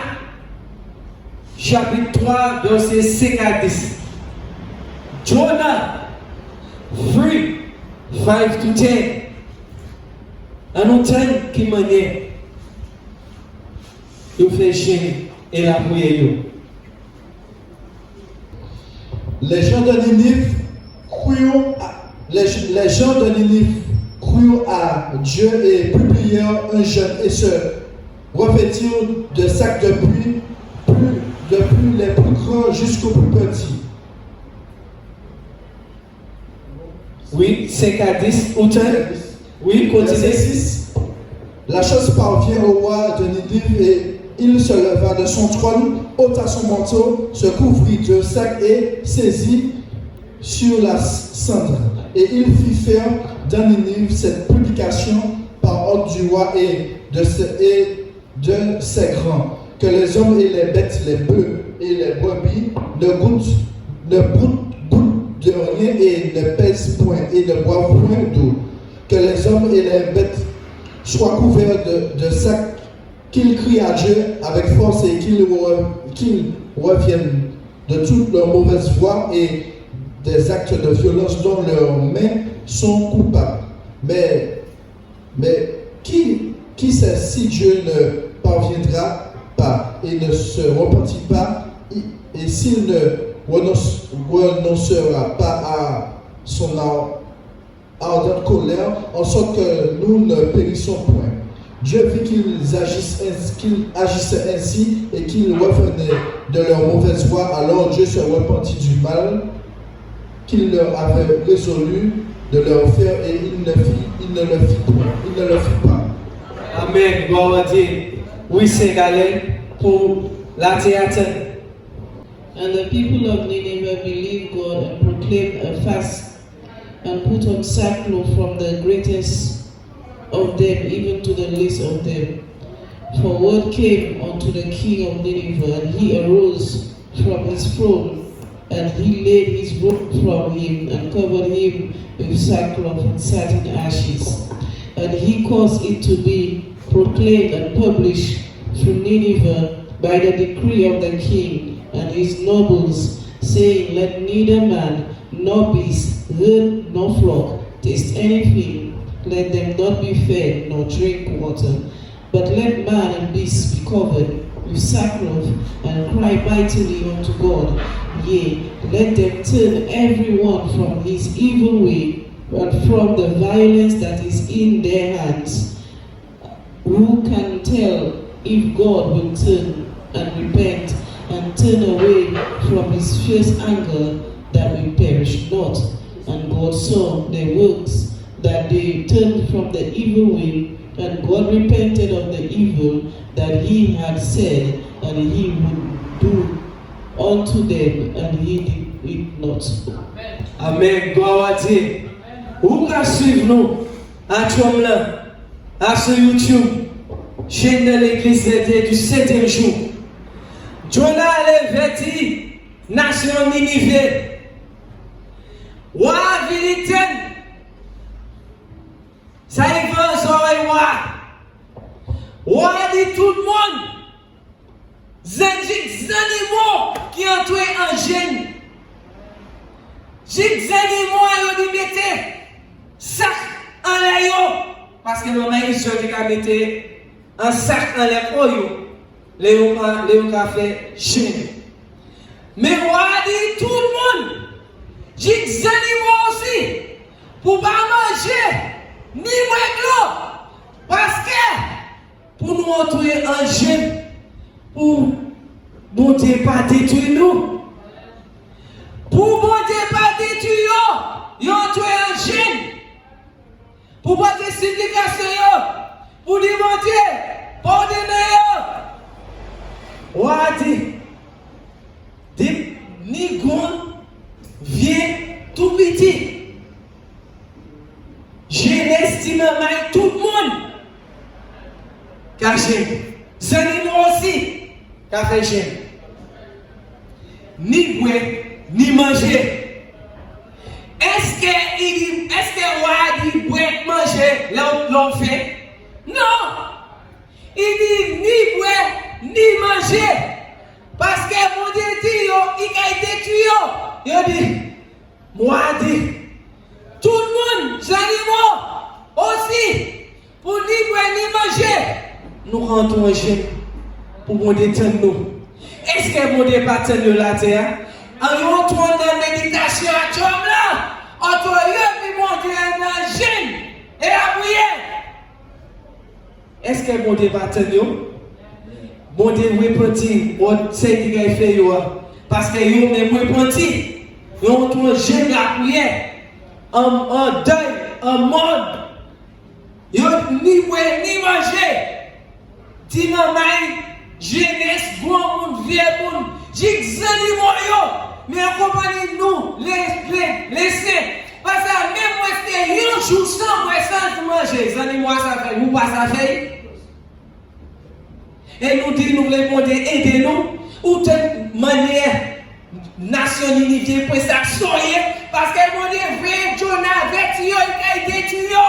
chapitre 3, verset 5 à 10. Jonas 3, 5 to 10. En autant qui manière, il fait jeûne et la prière. Les gens de Ninive crurent à Dieu et publièrent un jeûne et se revêtirent de sacs de pluie, depuis les plus grands jusqu'aux plus petits. Oui, 5 à 10, autant. Oui, Verset continuez. 6. La chose parvient au roi de Ninive et il se leva de son trône, ôta son manteau, se couvrit de sac et saisit sur la cendre. Et il fit faire dans Ninive cette publication par ordre du roi et de ses grands, que les hommes et les bêtes, les bœufs et les brebis ne goûtent de rien et ne pèsent point et ne boivent point d'eau, que les hommes et les bêtes soient couverts de sacs, qu'ils crient à Dieu avec force et qu'ils reviennent de toutes leurs mauvaises voies et des actes de violence dont leurs mains sont coupables. Mais qui sait si Dieu ne parviendra pas et ne se repentit pas et s'il ne renoncera pas à son ardente colère en sorte que nous ne périssons point. Dieu vit qu'ils agissaient ainsi et qu'ils revenaient de leur mauvaise voie, alors Dieu se repentit du mal qu'il leur avait résolu de leur faire et il ne le fit pas. Amen. Gloire à Dieu. Oui, c'est galère pour la théâtre. And the people of Nineveh believed God and proclaimed a fast and put on sackcloth from the greatest of them even to the least of them. For word came unto the king of Nineveh, and he arose from his throne, and he laid his robe from him, and covered him with sackcloth and sat in ashes. And he caused it to be proclaimed and published through Nineveh by the decree of the king and his nobles, saying, Let neither man nor beast, herd nor flock taste anything. Let them not be fed nor drink water, but let man and beast be covered, with sackcloth and cry mightily unto God. Yea, let them turn every one from his evil way and from the violence that is in their hands. Who can tell if God will turn and repent and turn away from his fierce anger, that we perish not? And God saw their works, that they turned from the evil way, and God repented of the evil that he had said, and he would do unto them, and he did it not. Amen. Gloire à Dieu. Vous pouvez suivre nous à Tremblant, sur YouTube, chaîne de l'église du 7e jour. Jonah Levetti, nation Ninive. Wa Viliten. Ça y va, ça y va. Wa dit tout le monde. Zenjik zanimo qui ont tué un jeune. Jik zanimo a dit mettez sac en l'air. Parce que maman il se dit qu'à mettre un sac en l'air pour yo. Léon a fait jeune. Mais moi dit tout le monde. Jik zanimo aussi. Pour pas manger. Ni l'eau. Parce que pour nous entourer un jeune. Pour bon Dieu pas détruire nous. Pour bon Dieu pas détruire yo tué un jeune. Pour pas des supplications yo. Pour dire bon Dieu, pardonnez yo. Ouadi. Ni grand vient tout petit. J'estime mal tout le monde. Car j'ai aussi. Qu'a fait jeune. Ni boire, ni manger. Est-ce que Wadi boire, manger, l'on fait? Non! Il dit ni boire, ni manger. Parce que mon Dieu dit, il a détruit. Il dit, moi dit, tout le monde, j'anime aussi, pour ni boire, ni manger. Nous rentrons jeunes. Pour mon détendre nous. Est-ce que mon département de la terre, en retournant dans la méditation à Tremblant, entre eux et mon Dieu dans jeune et à prier? Est-ce que mon département, mon Dieu repenti, c'est ce qu'il a fait, parce que vous même repenti, vous retournez jeune à prier, en deuil, en mode, vous ni boire ni manger, dis maman. Jeunesse, bon monde, vieux monde, j'ai mais accompagnez nous, les saints. Parce que même moi, c'est un jour sans moi, sans manger. Les animaux, ça fait, vous pas ça fait. Et nous disons, nous voulons aider nous, ou de manière nationalité pour ça soyez, parce que mon Dieu, vrai, Jonah, avec yo, il a détruit yo.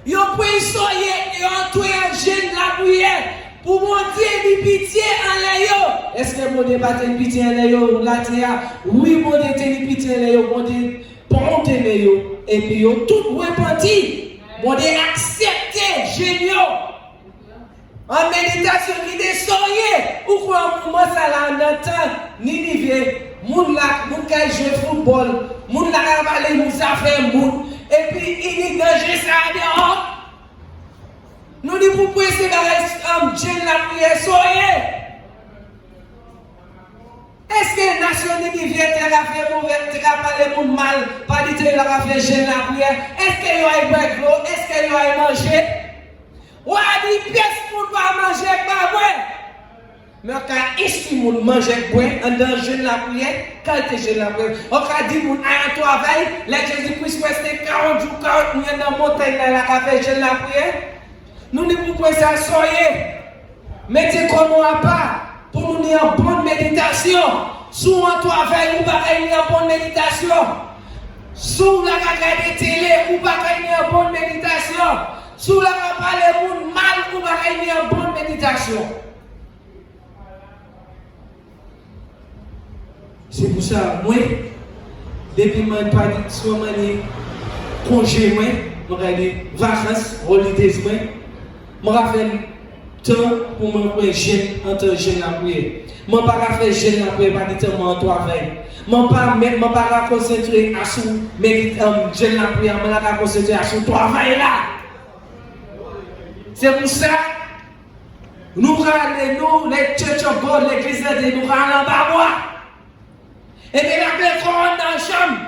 Yo, pour soyez, et en tout un jeune la prière. Pour mon Dieu, pitié en l'air. Est-ce que mon Dieu pas de pitié en l'air? La terre, oui, mon Dieu, de pitié en l'air. Mon Dieu, ponte l'air. Et puis, yo, tout repenti. Mon Dieu, accepté, génial. En méditation, qui dessoyez. Ou quoi, moi, ça là, n'entend, ni nivé. Moun là, moun qui joue football. Moun là, qui va aller, moun ça fait moun. Et puis, il dit, danger ça dehors. Nous disons pour essayer de Dieu la prière, soyez. Est-ce que la nation qui vient de la faire mauvais, de parler pour mal, pas du tout de la faire Dieu la prière? Est-ce qu'il y a un bec l'eau? Est-ce qu'il y a manger? Ou a dit pièce pour pas manger, pas boire. Mais quand est-ce que vous mangez, boire, en danger la prière, quand est-ce la prière? On a dit, vous avez un travail, là Jésus-Christ reste 40 jours, 40 minutes dans la montagne, là, la faire la prière. Nous ne pouvons pas ça soyez. Mettez comme on a pas pour nous dire bonne méditation. Sous un travail ou pas une bonne méditation. Sous la regarder télé ou pas une bonne méditation. Sous la parler monde mal ou pas une bonne méditation. C'est pour ça moi depuis mon parti soit manier congé moi, on va dire vacances, holidays moi. Je rappelle temps pour me prendre jeune en tant que jeune la prière. Je ne peux pas faire jeune la prière pas directement en travail. Je ne peux pas concentrer à ce jeune la prière, je ne peux pas concentrer à ce travail là. C'est pour ça, nous, les Church of God, l'église de nous, allons en bas. Et bien, la personne dans la chambre.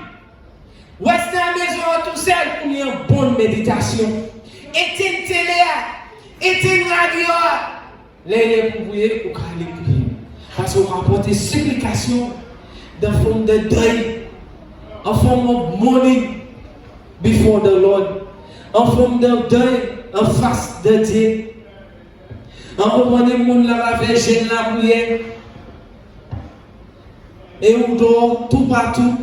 Reste dans la maison tout seul pour une bonne méditation. Éteins télé, éteins radio. Les pour prier, ou aller prier. Parce qu'on rapporte supplication dans forme de deuil, en forme de mourning before the Lord, en forme de deuil en face de Dieu. En moment où monde la fait jeune la prière. Et on dort tout partout,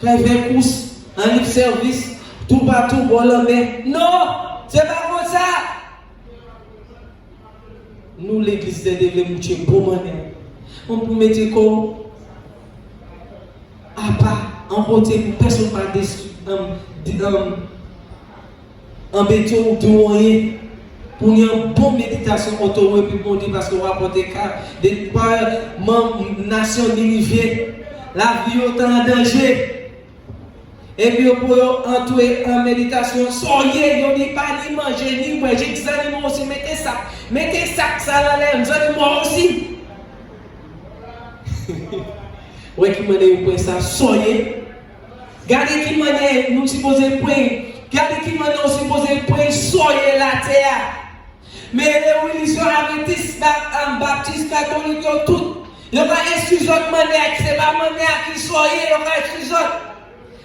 quand il fait course. Un livre service, tout partout, bon la main. Non, c'est pas comme ça. Nous, l'église de Dieu, nous sommes bon manière. On peut mettre comme à part, en côté pour personne pas embêter ou de rien. Pour une bonne méditation, on te puis bon Dieu parce qu'on va porter des nations d'univers. La vie est en danger. Et puis, pour entrer en méditation, soyez, vous n'avez pas ni manger, ni boire. J'ai dit, les animaux aussi, mettez ça, ça dans l'air, les animaux aussi. Oui, qui m'a dit, vous pouvez ça, soyez. Gardez qui m'a dit, nous supposons prendre. Gardez qui m'a dit, nous supposons prendre, soyez la terre. Mais les religions adventistes, baptistes, catholiques, tout. Il y a excuse autre manière, c'est pas manière qui soyez, il y a excuse autre.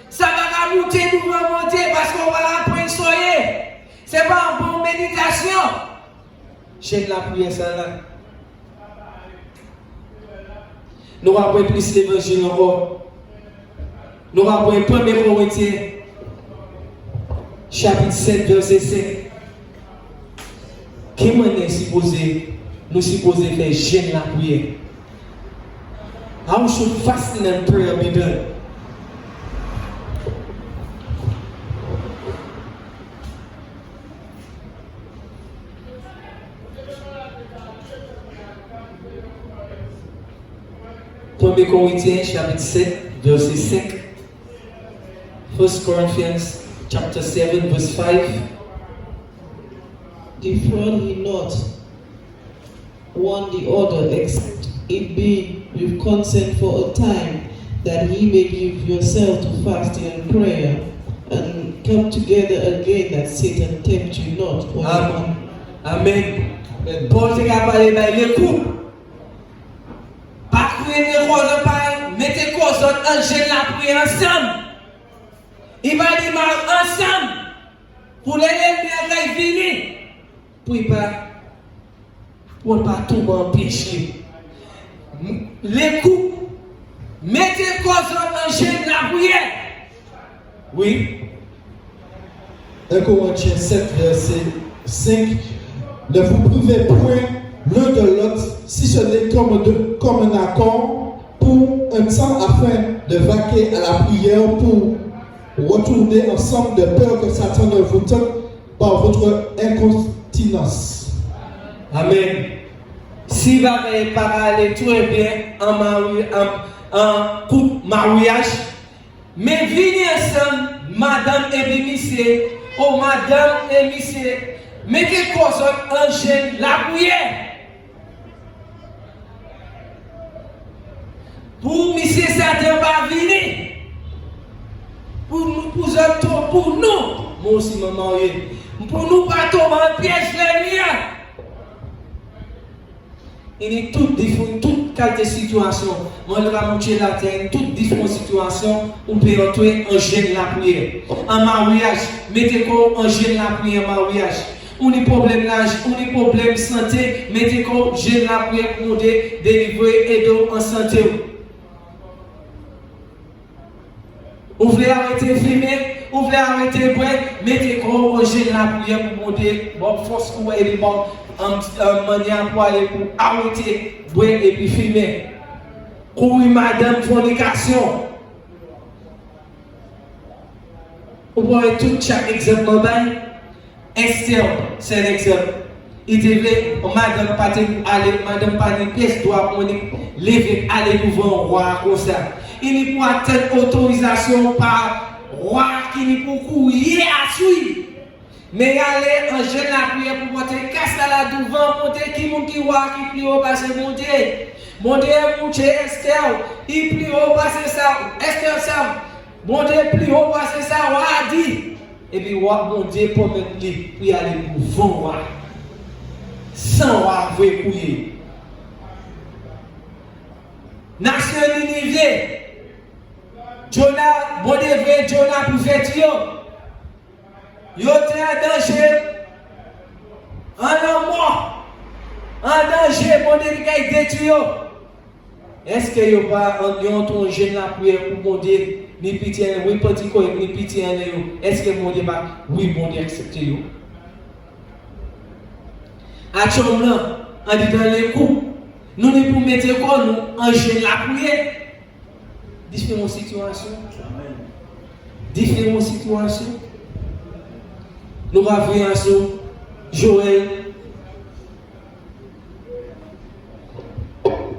Ça va monter, nous va monter parce qu'on va apprendre soyez. C'est pas une bonne méditation. J'ai la prière ça là. Nous allons apprendre plus l'évangile encore. Nous allons apprendre 1 Corinthiens, chapitre 7, verset 5. Comment nous supposons faire jeûne la prière? How should fasting and prayer be done? Premier Corinthiens chapitre 7 verset 5. 1 Corinthians chapter 7 verse 5. Defraud ye not one the other, except it be with consent for a time, that ye may give yourself to fasting and prayer, and come together again, that Satan tempt you not. Amen. Amen. Paul te a parlé dans les couples. Pas crier des causes pas, mettez cause en jeûne la prière ensemble. Il va dire ensemble pour les ennemis qui viennent. Pour pas tomber en péché. Les couples, mettez cause en jeûne la prière. Oui. 1 Corinthiens 7, verset 5. Ne vous privez point l'un de l'autre, si ce n'est comme un accord pour un temps afin de vaquer à la prière pour retourner ensemble de peur que Satan ne vous tente par votre incontinence. Amen. Si vous n'avez pas aller très bien en couple mariage, mais venez ensemble, madame et monsieur, oh madame et monsieur, mettez cause en jeûne la prière. Pour monsieur Satan va venir. Pour nous, moi aussi me marier. Pour nous pas tomber en piège les miens. Il y a toute qualité de situation. Moi, je vais montrer la terre, toute différentes situations, on peut entrer en jeûne la prière. En mariage, mettez quoi en jeûne la prière en mariage. On a des problèmes d'âge, on a des problèmes de santé, mettez quoi jeûne la prière pour délivrer et en santé. Vous voulez arrêter de fumer, vous voulez arrêter de boire, mettez quoi jeûne la prière pour monter, bon, force pour aller bon. Manière pour aller pour arrêter boire et puis fumer. Oui, madame, fornication. Vous voyez tout chaque exemple. Esther, c'est un exemple. il devait, madame pas aller, madame pas une pièce doit lever, aller devant le roi comme ça. Il n'y a pas de autorisation par roi qui n'est pas courir à suivre. Mais aller en jeune la prière pour monter, casse là devant, monter qui monte qui roi qui plie au passé monter. Monter, monter Esther, il plie au passé ça, Esther ça. Monter plie au passé ça, roi dit. Et puis roi bon Dieu pour mettre lui pour aller pour vent roi. Sans roi veut courir. Nation Ninive. Jonah, bon Dieu Jonah pour faire yo. Yo était en danger. En mort. En danger, bon Dieu qui détruit yo. Est-ce que yo pas en ton jeune la prière pour bon Dieu ni pitié oui petit quoi ni pitié est-ce que mon Dieu va oui bon Dieu accepter yo action là en dit dans les coups nous ne pour mettre quoi nous en jeune la prière différentes situations différentes situations nous va voir sur Joël.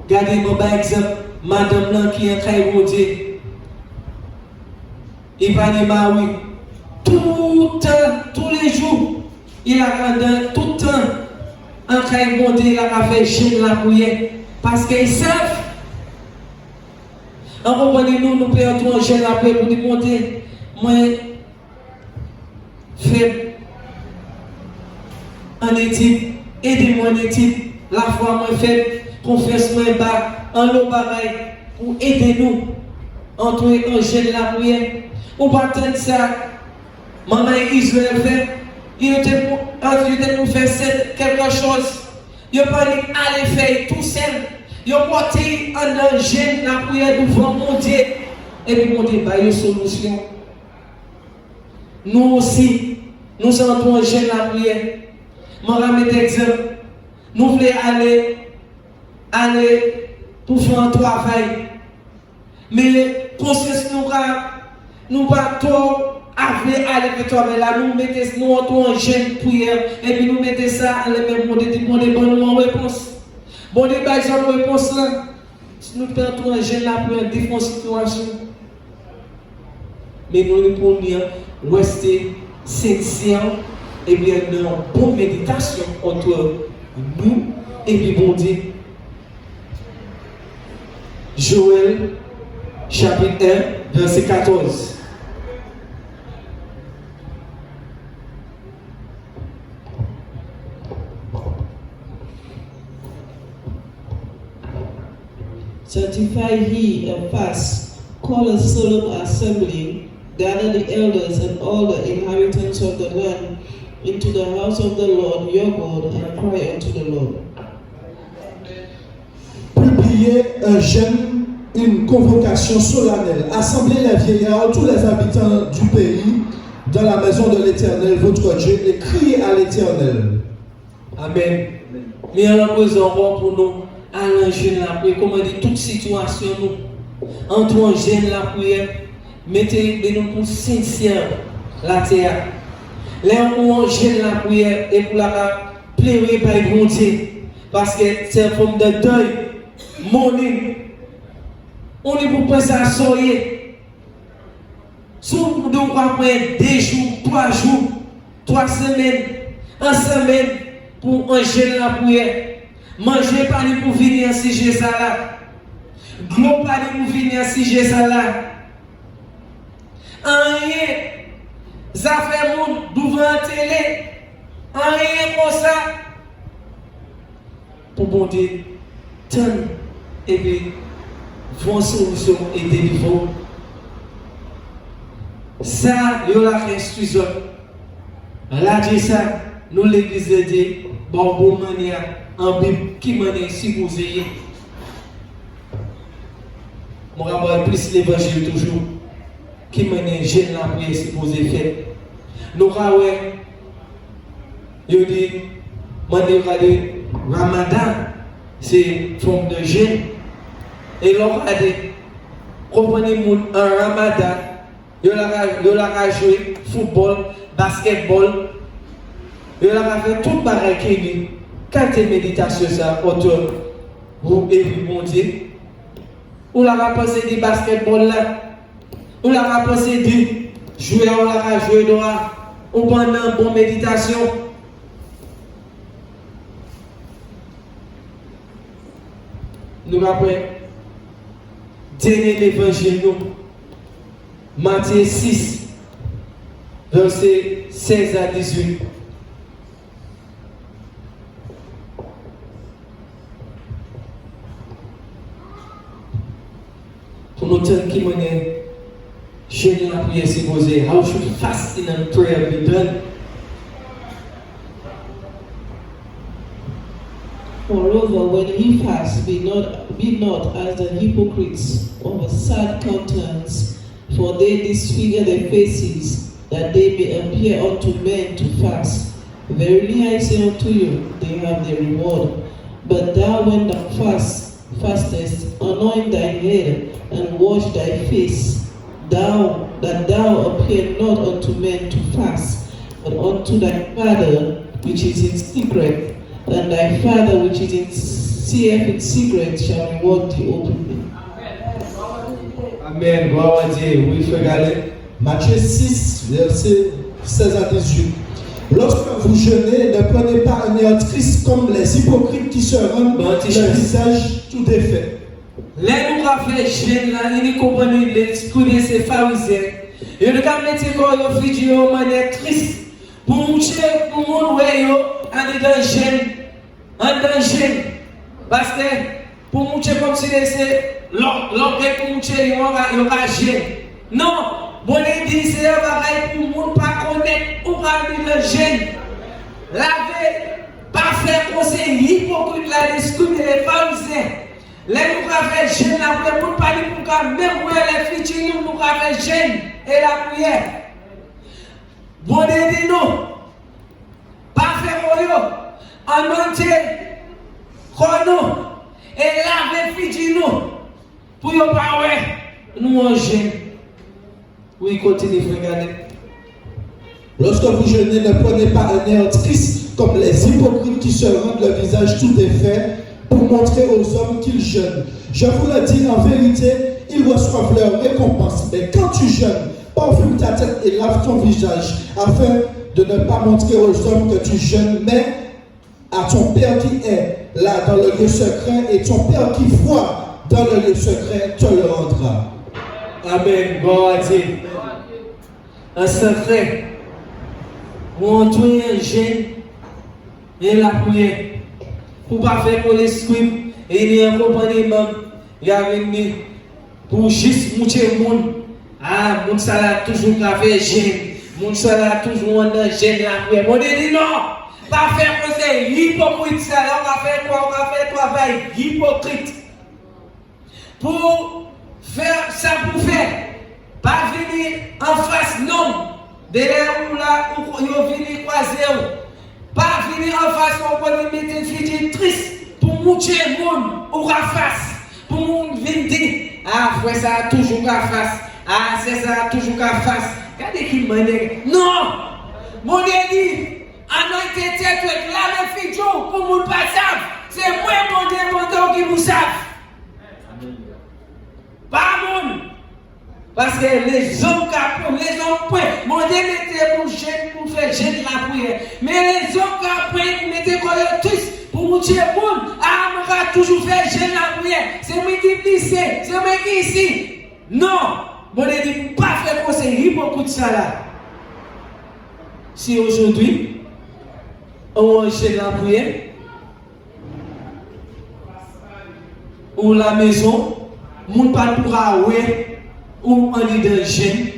Regardez-moi par exemple, madame là qui est très bon Dieu. Il va dire oui. Tout le temps, tous les jours, il a regardé tout le temps. En très bon Dieu, il a fait jeûne la prière. Parce qu'ils savent. En comprenez-nous, nous payons tout en jeûne la prière pour dire bon Dieu, moi, faible. En étude, aidez-moi en étude. La foi, moi, faible. Confesse-moi bas, en l'eau pareil, pour aider nous, entrer en jeûne la prière. Ou pas attendre ça, maman Israël fait, il était pour faire quelque chose. Il n'a pas aller faire tout seul. Il a porté en jeûne la prière devant mon Dieu. Et puis mon Dieu, il y a une solution. Nous aussi, nous entrons en jeûne la prière. Je vais mettre exemple. Nous voulons aller pour faire un travail. Mais conscience nous pas trop aller avec toi, mais là nous mettons en jeune prière et puis nous mettons ça à la même bonne réponse. Bon Dieu, par exemple, réponse là, si nous perdons en jeune là pour une différente situation. Mais nous ne pouvons rester sincères et bien une bonne méditation entre nous et puis bon Dieu. Joël, chapitre 1, verset 14. Sanctify ye a fast, call a solemn assembly, gather the elders and all the inhabitants of the land into the house of the Lord your God, and cry unto the Lord. Publier un jeûne, une convocation solennelle. Assemblez les vieillards, tous les habitants du pays, dans la maison de l'Éternel, votre Dieu, et criez à l'Éternel. Amen. Mais en représentant pour nous, à jeûne la prière, comment dire, toute situation, nous, entrons en jeûne la prière, mettez-nous pour sincère la terre. Là, on jeûne la prière et pour la pleurer par le bon Dieu. Parce que c'est une forme de deuil. Morning. On est pour penser à soyer. Si vous devez prendre 2 jours, 3 jours, 3 semaines, 1 semaine pour un jeûne la prière. Manger pas pour venir si j'ai ça là. Glo pas pour venir si j'ai ça là. Rien. Ça fait monde devant la télé. Rien comme ça. Pour bon Dieu, et puis, vont solution et délivrance. Ça, il y a la instruction. Là, dit ça, nous l'église de Dieu, bon manière, en Bible, qui manière supposée. Mon rapport plus l'évangile toujours, qui manière jeune la prière supposée faire. Nous, il dit, Ramadan, c'est une forme de jeûne. Et l'on a dit, comprenez-vous, un Ramadan, il y a joué football, basketball, Et on a fait tout pareil qui est quand tu méditation ça, autour, vous et vous, mon Dieu. On a pensé du basketball là. On a pensé du jouer, on a joué droit. On prend une bonne méditation. Nous avons dernier l'évangile, Matthieu 6, versets 16 à 18. Pour nous dire qui est jeûner la prière c'est posé. How should fasting and prayer be done? Moreover, when ye fast, be not as the hypocrites of a sad countenance, for they disfigure their faces, that they may appear unto men to fast. Verily I say unto you, they have their reward. But thou, when thou fastest, anoint thy head and wash thy face, that thou appear not unto men to fast, but unto thy Father which is in secret, and thy Father which is in secret shall reward thee openly. Amen. Gloire à Dieu. Oui, frère Gallet. Matthieu 6, versets 16 à 18. Lorsque vous jeûnez, ne prenez pas un air triste comme les hypocrites qui se rendent le visage tout défait. Les nous avons fait jeûne là, ils comprennent l'esprit de ces pharisiens. Et nous avons mis qu'on fait du manière triste pour montrer pour nous en danger. Parce que pour montrer comme si c'est l'homme pour montrer il y aura jeûne. Non, bon dit c'est un bagage pour monde pas connaître ou pas le jeûne. Laver, pas faire conseil hypocrite là l'esprit des pharisiens. Les nous avons fait jeûne après pour parler pour même les filles nous avons fait jeûne et la prière. Bon dit non. Pas faire moyo, anointer chrono et laver filles nous pour ne pas nous en jeûne. Oui, continue, regardez. Lorsque vous jeûnez, ne prenez pas un air triste comme les hypocrites qui se rendent le visage tout défait pour montrer aux hommes qu'ils jeûnent. Je vous le dis en vérité, ils reçoivent leur récompense. Mais quand tu jeûnes, parfume ta tête et lave ton visage, afin de ne pas montrer aux hommes que tu jeûnes, mais à ton Père qui est là dans le lieu secret, et ton Père qui voit dans le lieu secret te le rendra. Amen. Bon à Dieu. Un secret. Montrer un jeûne et la prière. Pour ne pas faire pour l'esprit et il y a un accompagnement. Il y a venu pour juste montrer le monde. Ah, mon salaire toujours fait jeûne. Mon salaire toujours en jeûne la prière. On dit non. Pas faire pour c'est hypocrite. Ça, on va faire quoi? On va faire travail hypocrite. Pour faire ça pour faire. Pas venir en face, non. Derrière ou là, ou venir croiser. Pas venir en face, on peut mettre une fille triste pour montrer le monde ou en face. Pour nous venir dire, ah, frère, ça a toujours qu'à face. Ah, c'est ça, toujours qu'à face. Regardez qui m'a dit, non! Mon Dieu dit, anointez tête avec la fille pour nous pas savent. C'est moi, mon Dieu, qui vous savent. Pas mon. Parce que les hommes point, mon Dieu mettait pour faire jeûne la prière. Mais les hommes qui mettaient quoi tous pour montrer le monde. Ah, on va toujours faire jeûne la prière. C'est moi qui dis, c'est moi qui ici. Non, mon Dieu dit pas faire conseil beaucoup de ça là. Si aujourd'hui, on jeûne la prière, ou la maison, mon pas pourra ouais. Ou en leader jeune,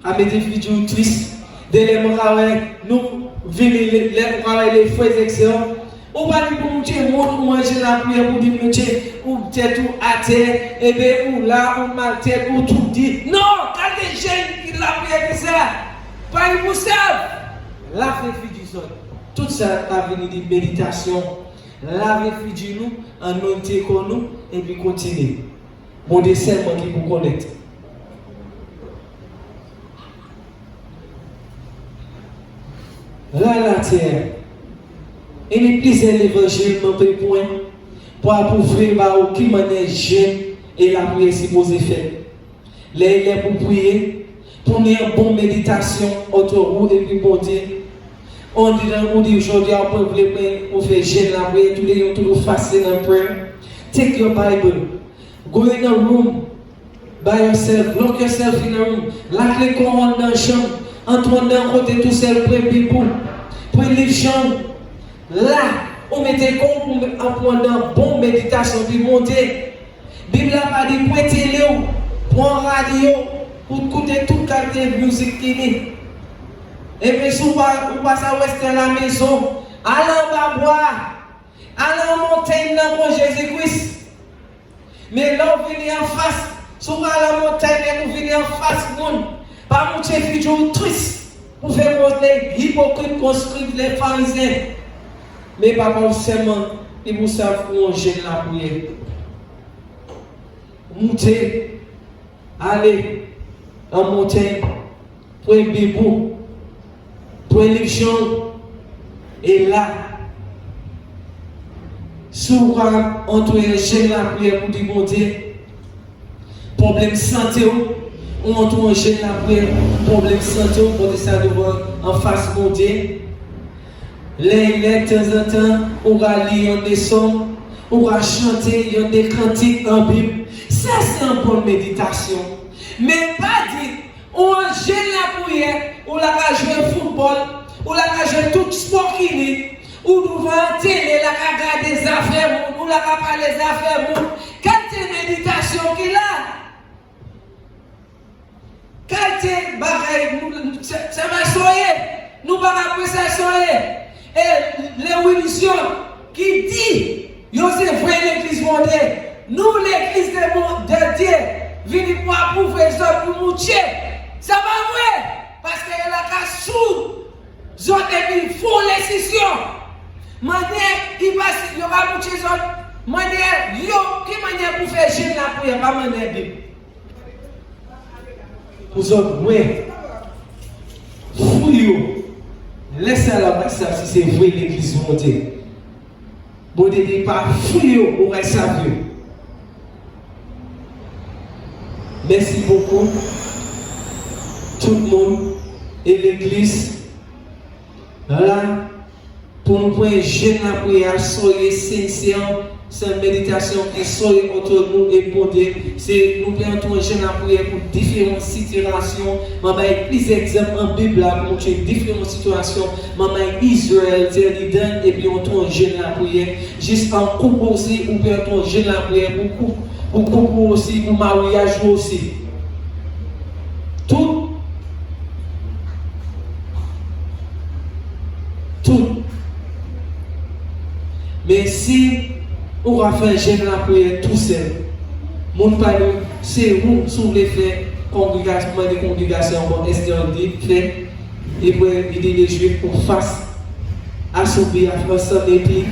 avec des vidéos tristes, des nous vivons les frères excellents. On va dire pour manger la prière pour dire ou tête ou à terre, et bien ou là, ou mal tête, ou tout dit. Non, quand les jeunes qui la prière que ça, pas ils vous savent. La vie du sol. Tout ça a venu de méditation. La vie du nous, anointer comme nous, et puis continuer. Mon dessin, moi qui vous connaître. la terre. Et les plusieurs l'évangile m'ont pris point pour approuver qui m'en est jeune et la prière supposée faire. Les pour prier, pour une bonne méditation autour de vous et puis bon Dieu. On dit aujourd'hui, on fait jeune la prière, tous les jours, toujours fasting and prayer. Take your Bible, go in a room by yourself, lock yourself in a room, la clé qu'on dans la chambre, entre d'un côté tout seul, pour le Bible, pour le chambre. Là, on mettait compte pour apprendre une bonne méditation, puis monter. Bible a pas dit pour télé, pour radio, pour écouter toute qualité de musique qui est. Et puis, si vous passez à l'ouest de la maison, allez en bas boire, allez en montagne pour Jésus-Christ. Mais là, vous venez en face, si vous allez à la montagne, vous venez en face, pas mon chef vidéo triste, pour faire monter les hypocrites construire les pharisiens. Mais pas seulement, et vous savez où on gêne la prière. Montez, allez en montagne, pour un bibou, pour une élection, et là, souvent, entre un gêne la prière pour dire bon Dieu, problème santé, ou entre un gêne la prière, problème santé, pour dire ça devant en face bon Dieu. Les de temps en temps, on va lire des sons, on va chanter des cantiques en Bible. Ça, c'est une bonne méditation. Mais pas dit, on gêne la prière, on la jouer au football, on la jouer tout sport qui est, ou devant la télé, la regarder des affaires, ou la parler des affaires. Quelle méditation qu'il a? Quelle bagaille, ça va soyer, nous ne pouvons pas ça soyer. Et l'évolution qui dit, c'est vrai l'église mondiale, nous l'église de Dieu, venons pour approuver ça pour nous tuer. Ça va vrai, parce qu'il y a la casse sous, zone qui font les sessions. Manière, il va y aura nous tuer zone, manière, qui manière pour faire gêner la prière, pas manière Bible. Vous autres, oui, fouillez. Laissez la place si c'est vrai l'église mondiale. Bon, ne pas fouiller au reste à Dieu. Merci beaucoup. Tout le monde et l'église. Là, pour nous prendre jeune la prière, soyez sincères. C'est une méditation qui soit autour de nous et pour Dieu. C'est nous prenons jeune la prière pour différentes situations. Maman a plusieurs exemples en Bible pour montrer différentes situations. Maman Israël, c'est et puis on tourne jeune la prière. Juste en couple aussi, ou bien on jeune la prière pour couple aussi, pour mariage aussi. Tout. Mais si on va faire jeune la prière tout seul, mon père, c'est où si vous voulez faire congrégation, des congrégations, est-ce qu'on dit fait, et puis il dit les juifs pour face, assoupir, à faire ça et puis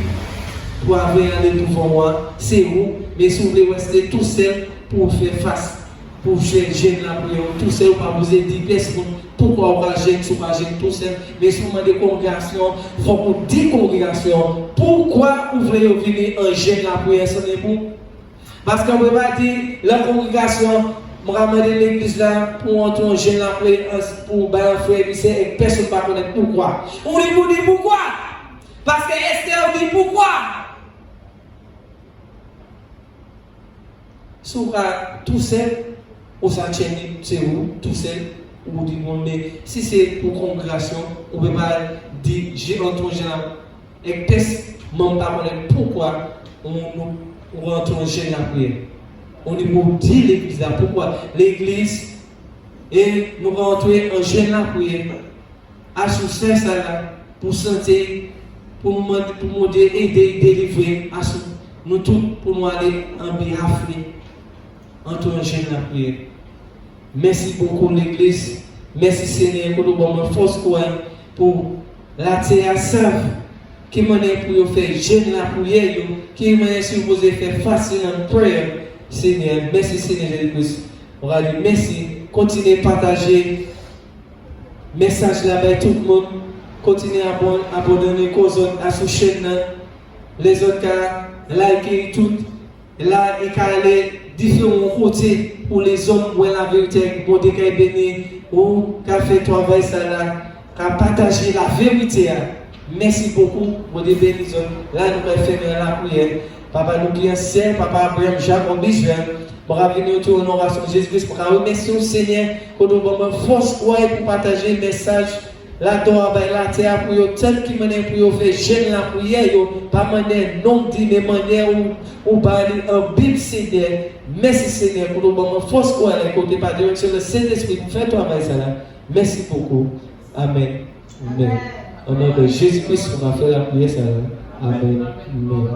pour avoir aller devant moi, c'est où, mais si vous voulez rester tout seul pour faire face, pour faire jeune la prière tout seul, pas vous aider personne. Pourquoi on va gêner, si on va gêner tout seul, mais si on a des congrégations, il faut qu'on dise congrégations. Pourquoi vous voulez venir en gêne la prière, ce n'est pas? Parce qu'on ne peut pas dire la congrégation, je vais ramener l'église là pour entrer en gêne la prière, pour faire un frère, et personne ne va connaître pourquoi. On lui dit pourquoi? Parce que Esther dit pourquoi? Si on va tout seul, on s'enchaîne, c'est où, tout seul. Ou du monde, mais si c'est pour congrégation, on ne peut pas dire j'ai entendu et personne ne pas pourquoi on rentre en gêne la prière. On dit l'église là, pourquoi l'église et nous rentrons en gêne la prière. À soucier ça là, pour sentir, pour nous aider, délivrer, nous tous pour nous aller en behalf, entrer en gêne la prière. Merci beaucoup l'église. Merci Seigneur pour nous donner force pour la terre savent qui m'a pour faire jeûne la prière, qui m'a supposé faire fasting and prayer. Seigneur, merci Seigneur Jésus-Christ. On va dire merci. Continuez à partager le message là-bas tout le monde. continuer à abandonner cause à sous chaîne les autres cas liker tout là et aller différents côtés pour les hommes où la vérité pour des cas béni ou qu'a fait travail ça là qu'a partager la vérité. Merci beaucoup pour des bénisons. Là nous allons faire la prière. Papa nous prions Seigneur, Papa Abraham Jacob Bishop. Pour venir autour de l'honoration de Jésus-Christ, pour remercier le Seigneur pour nous donner force pour partager le message. La doa la terre pour yo tel qui mène pour faire jeune la prière yo pas manière non dit mais manière ou parler en Bible Seigneur. Merci Seigneur pour nous donner force pour aller côté par direction le Saint-Esprit pour faire travail ça là. Merci beaucoup. Amen. Amen. Au nom de Jésus-Christ, on va faire la prière ça là. Amen. Amen.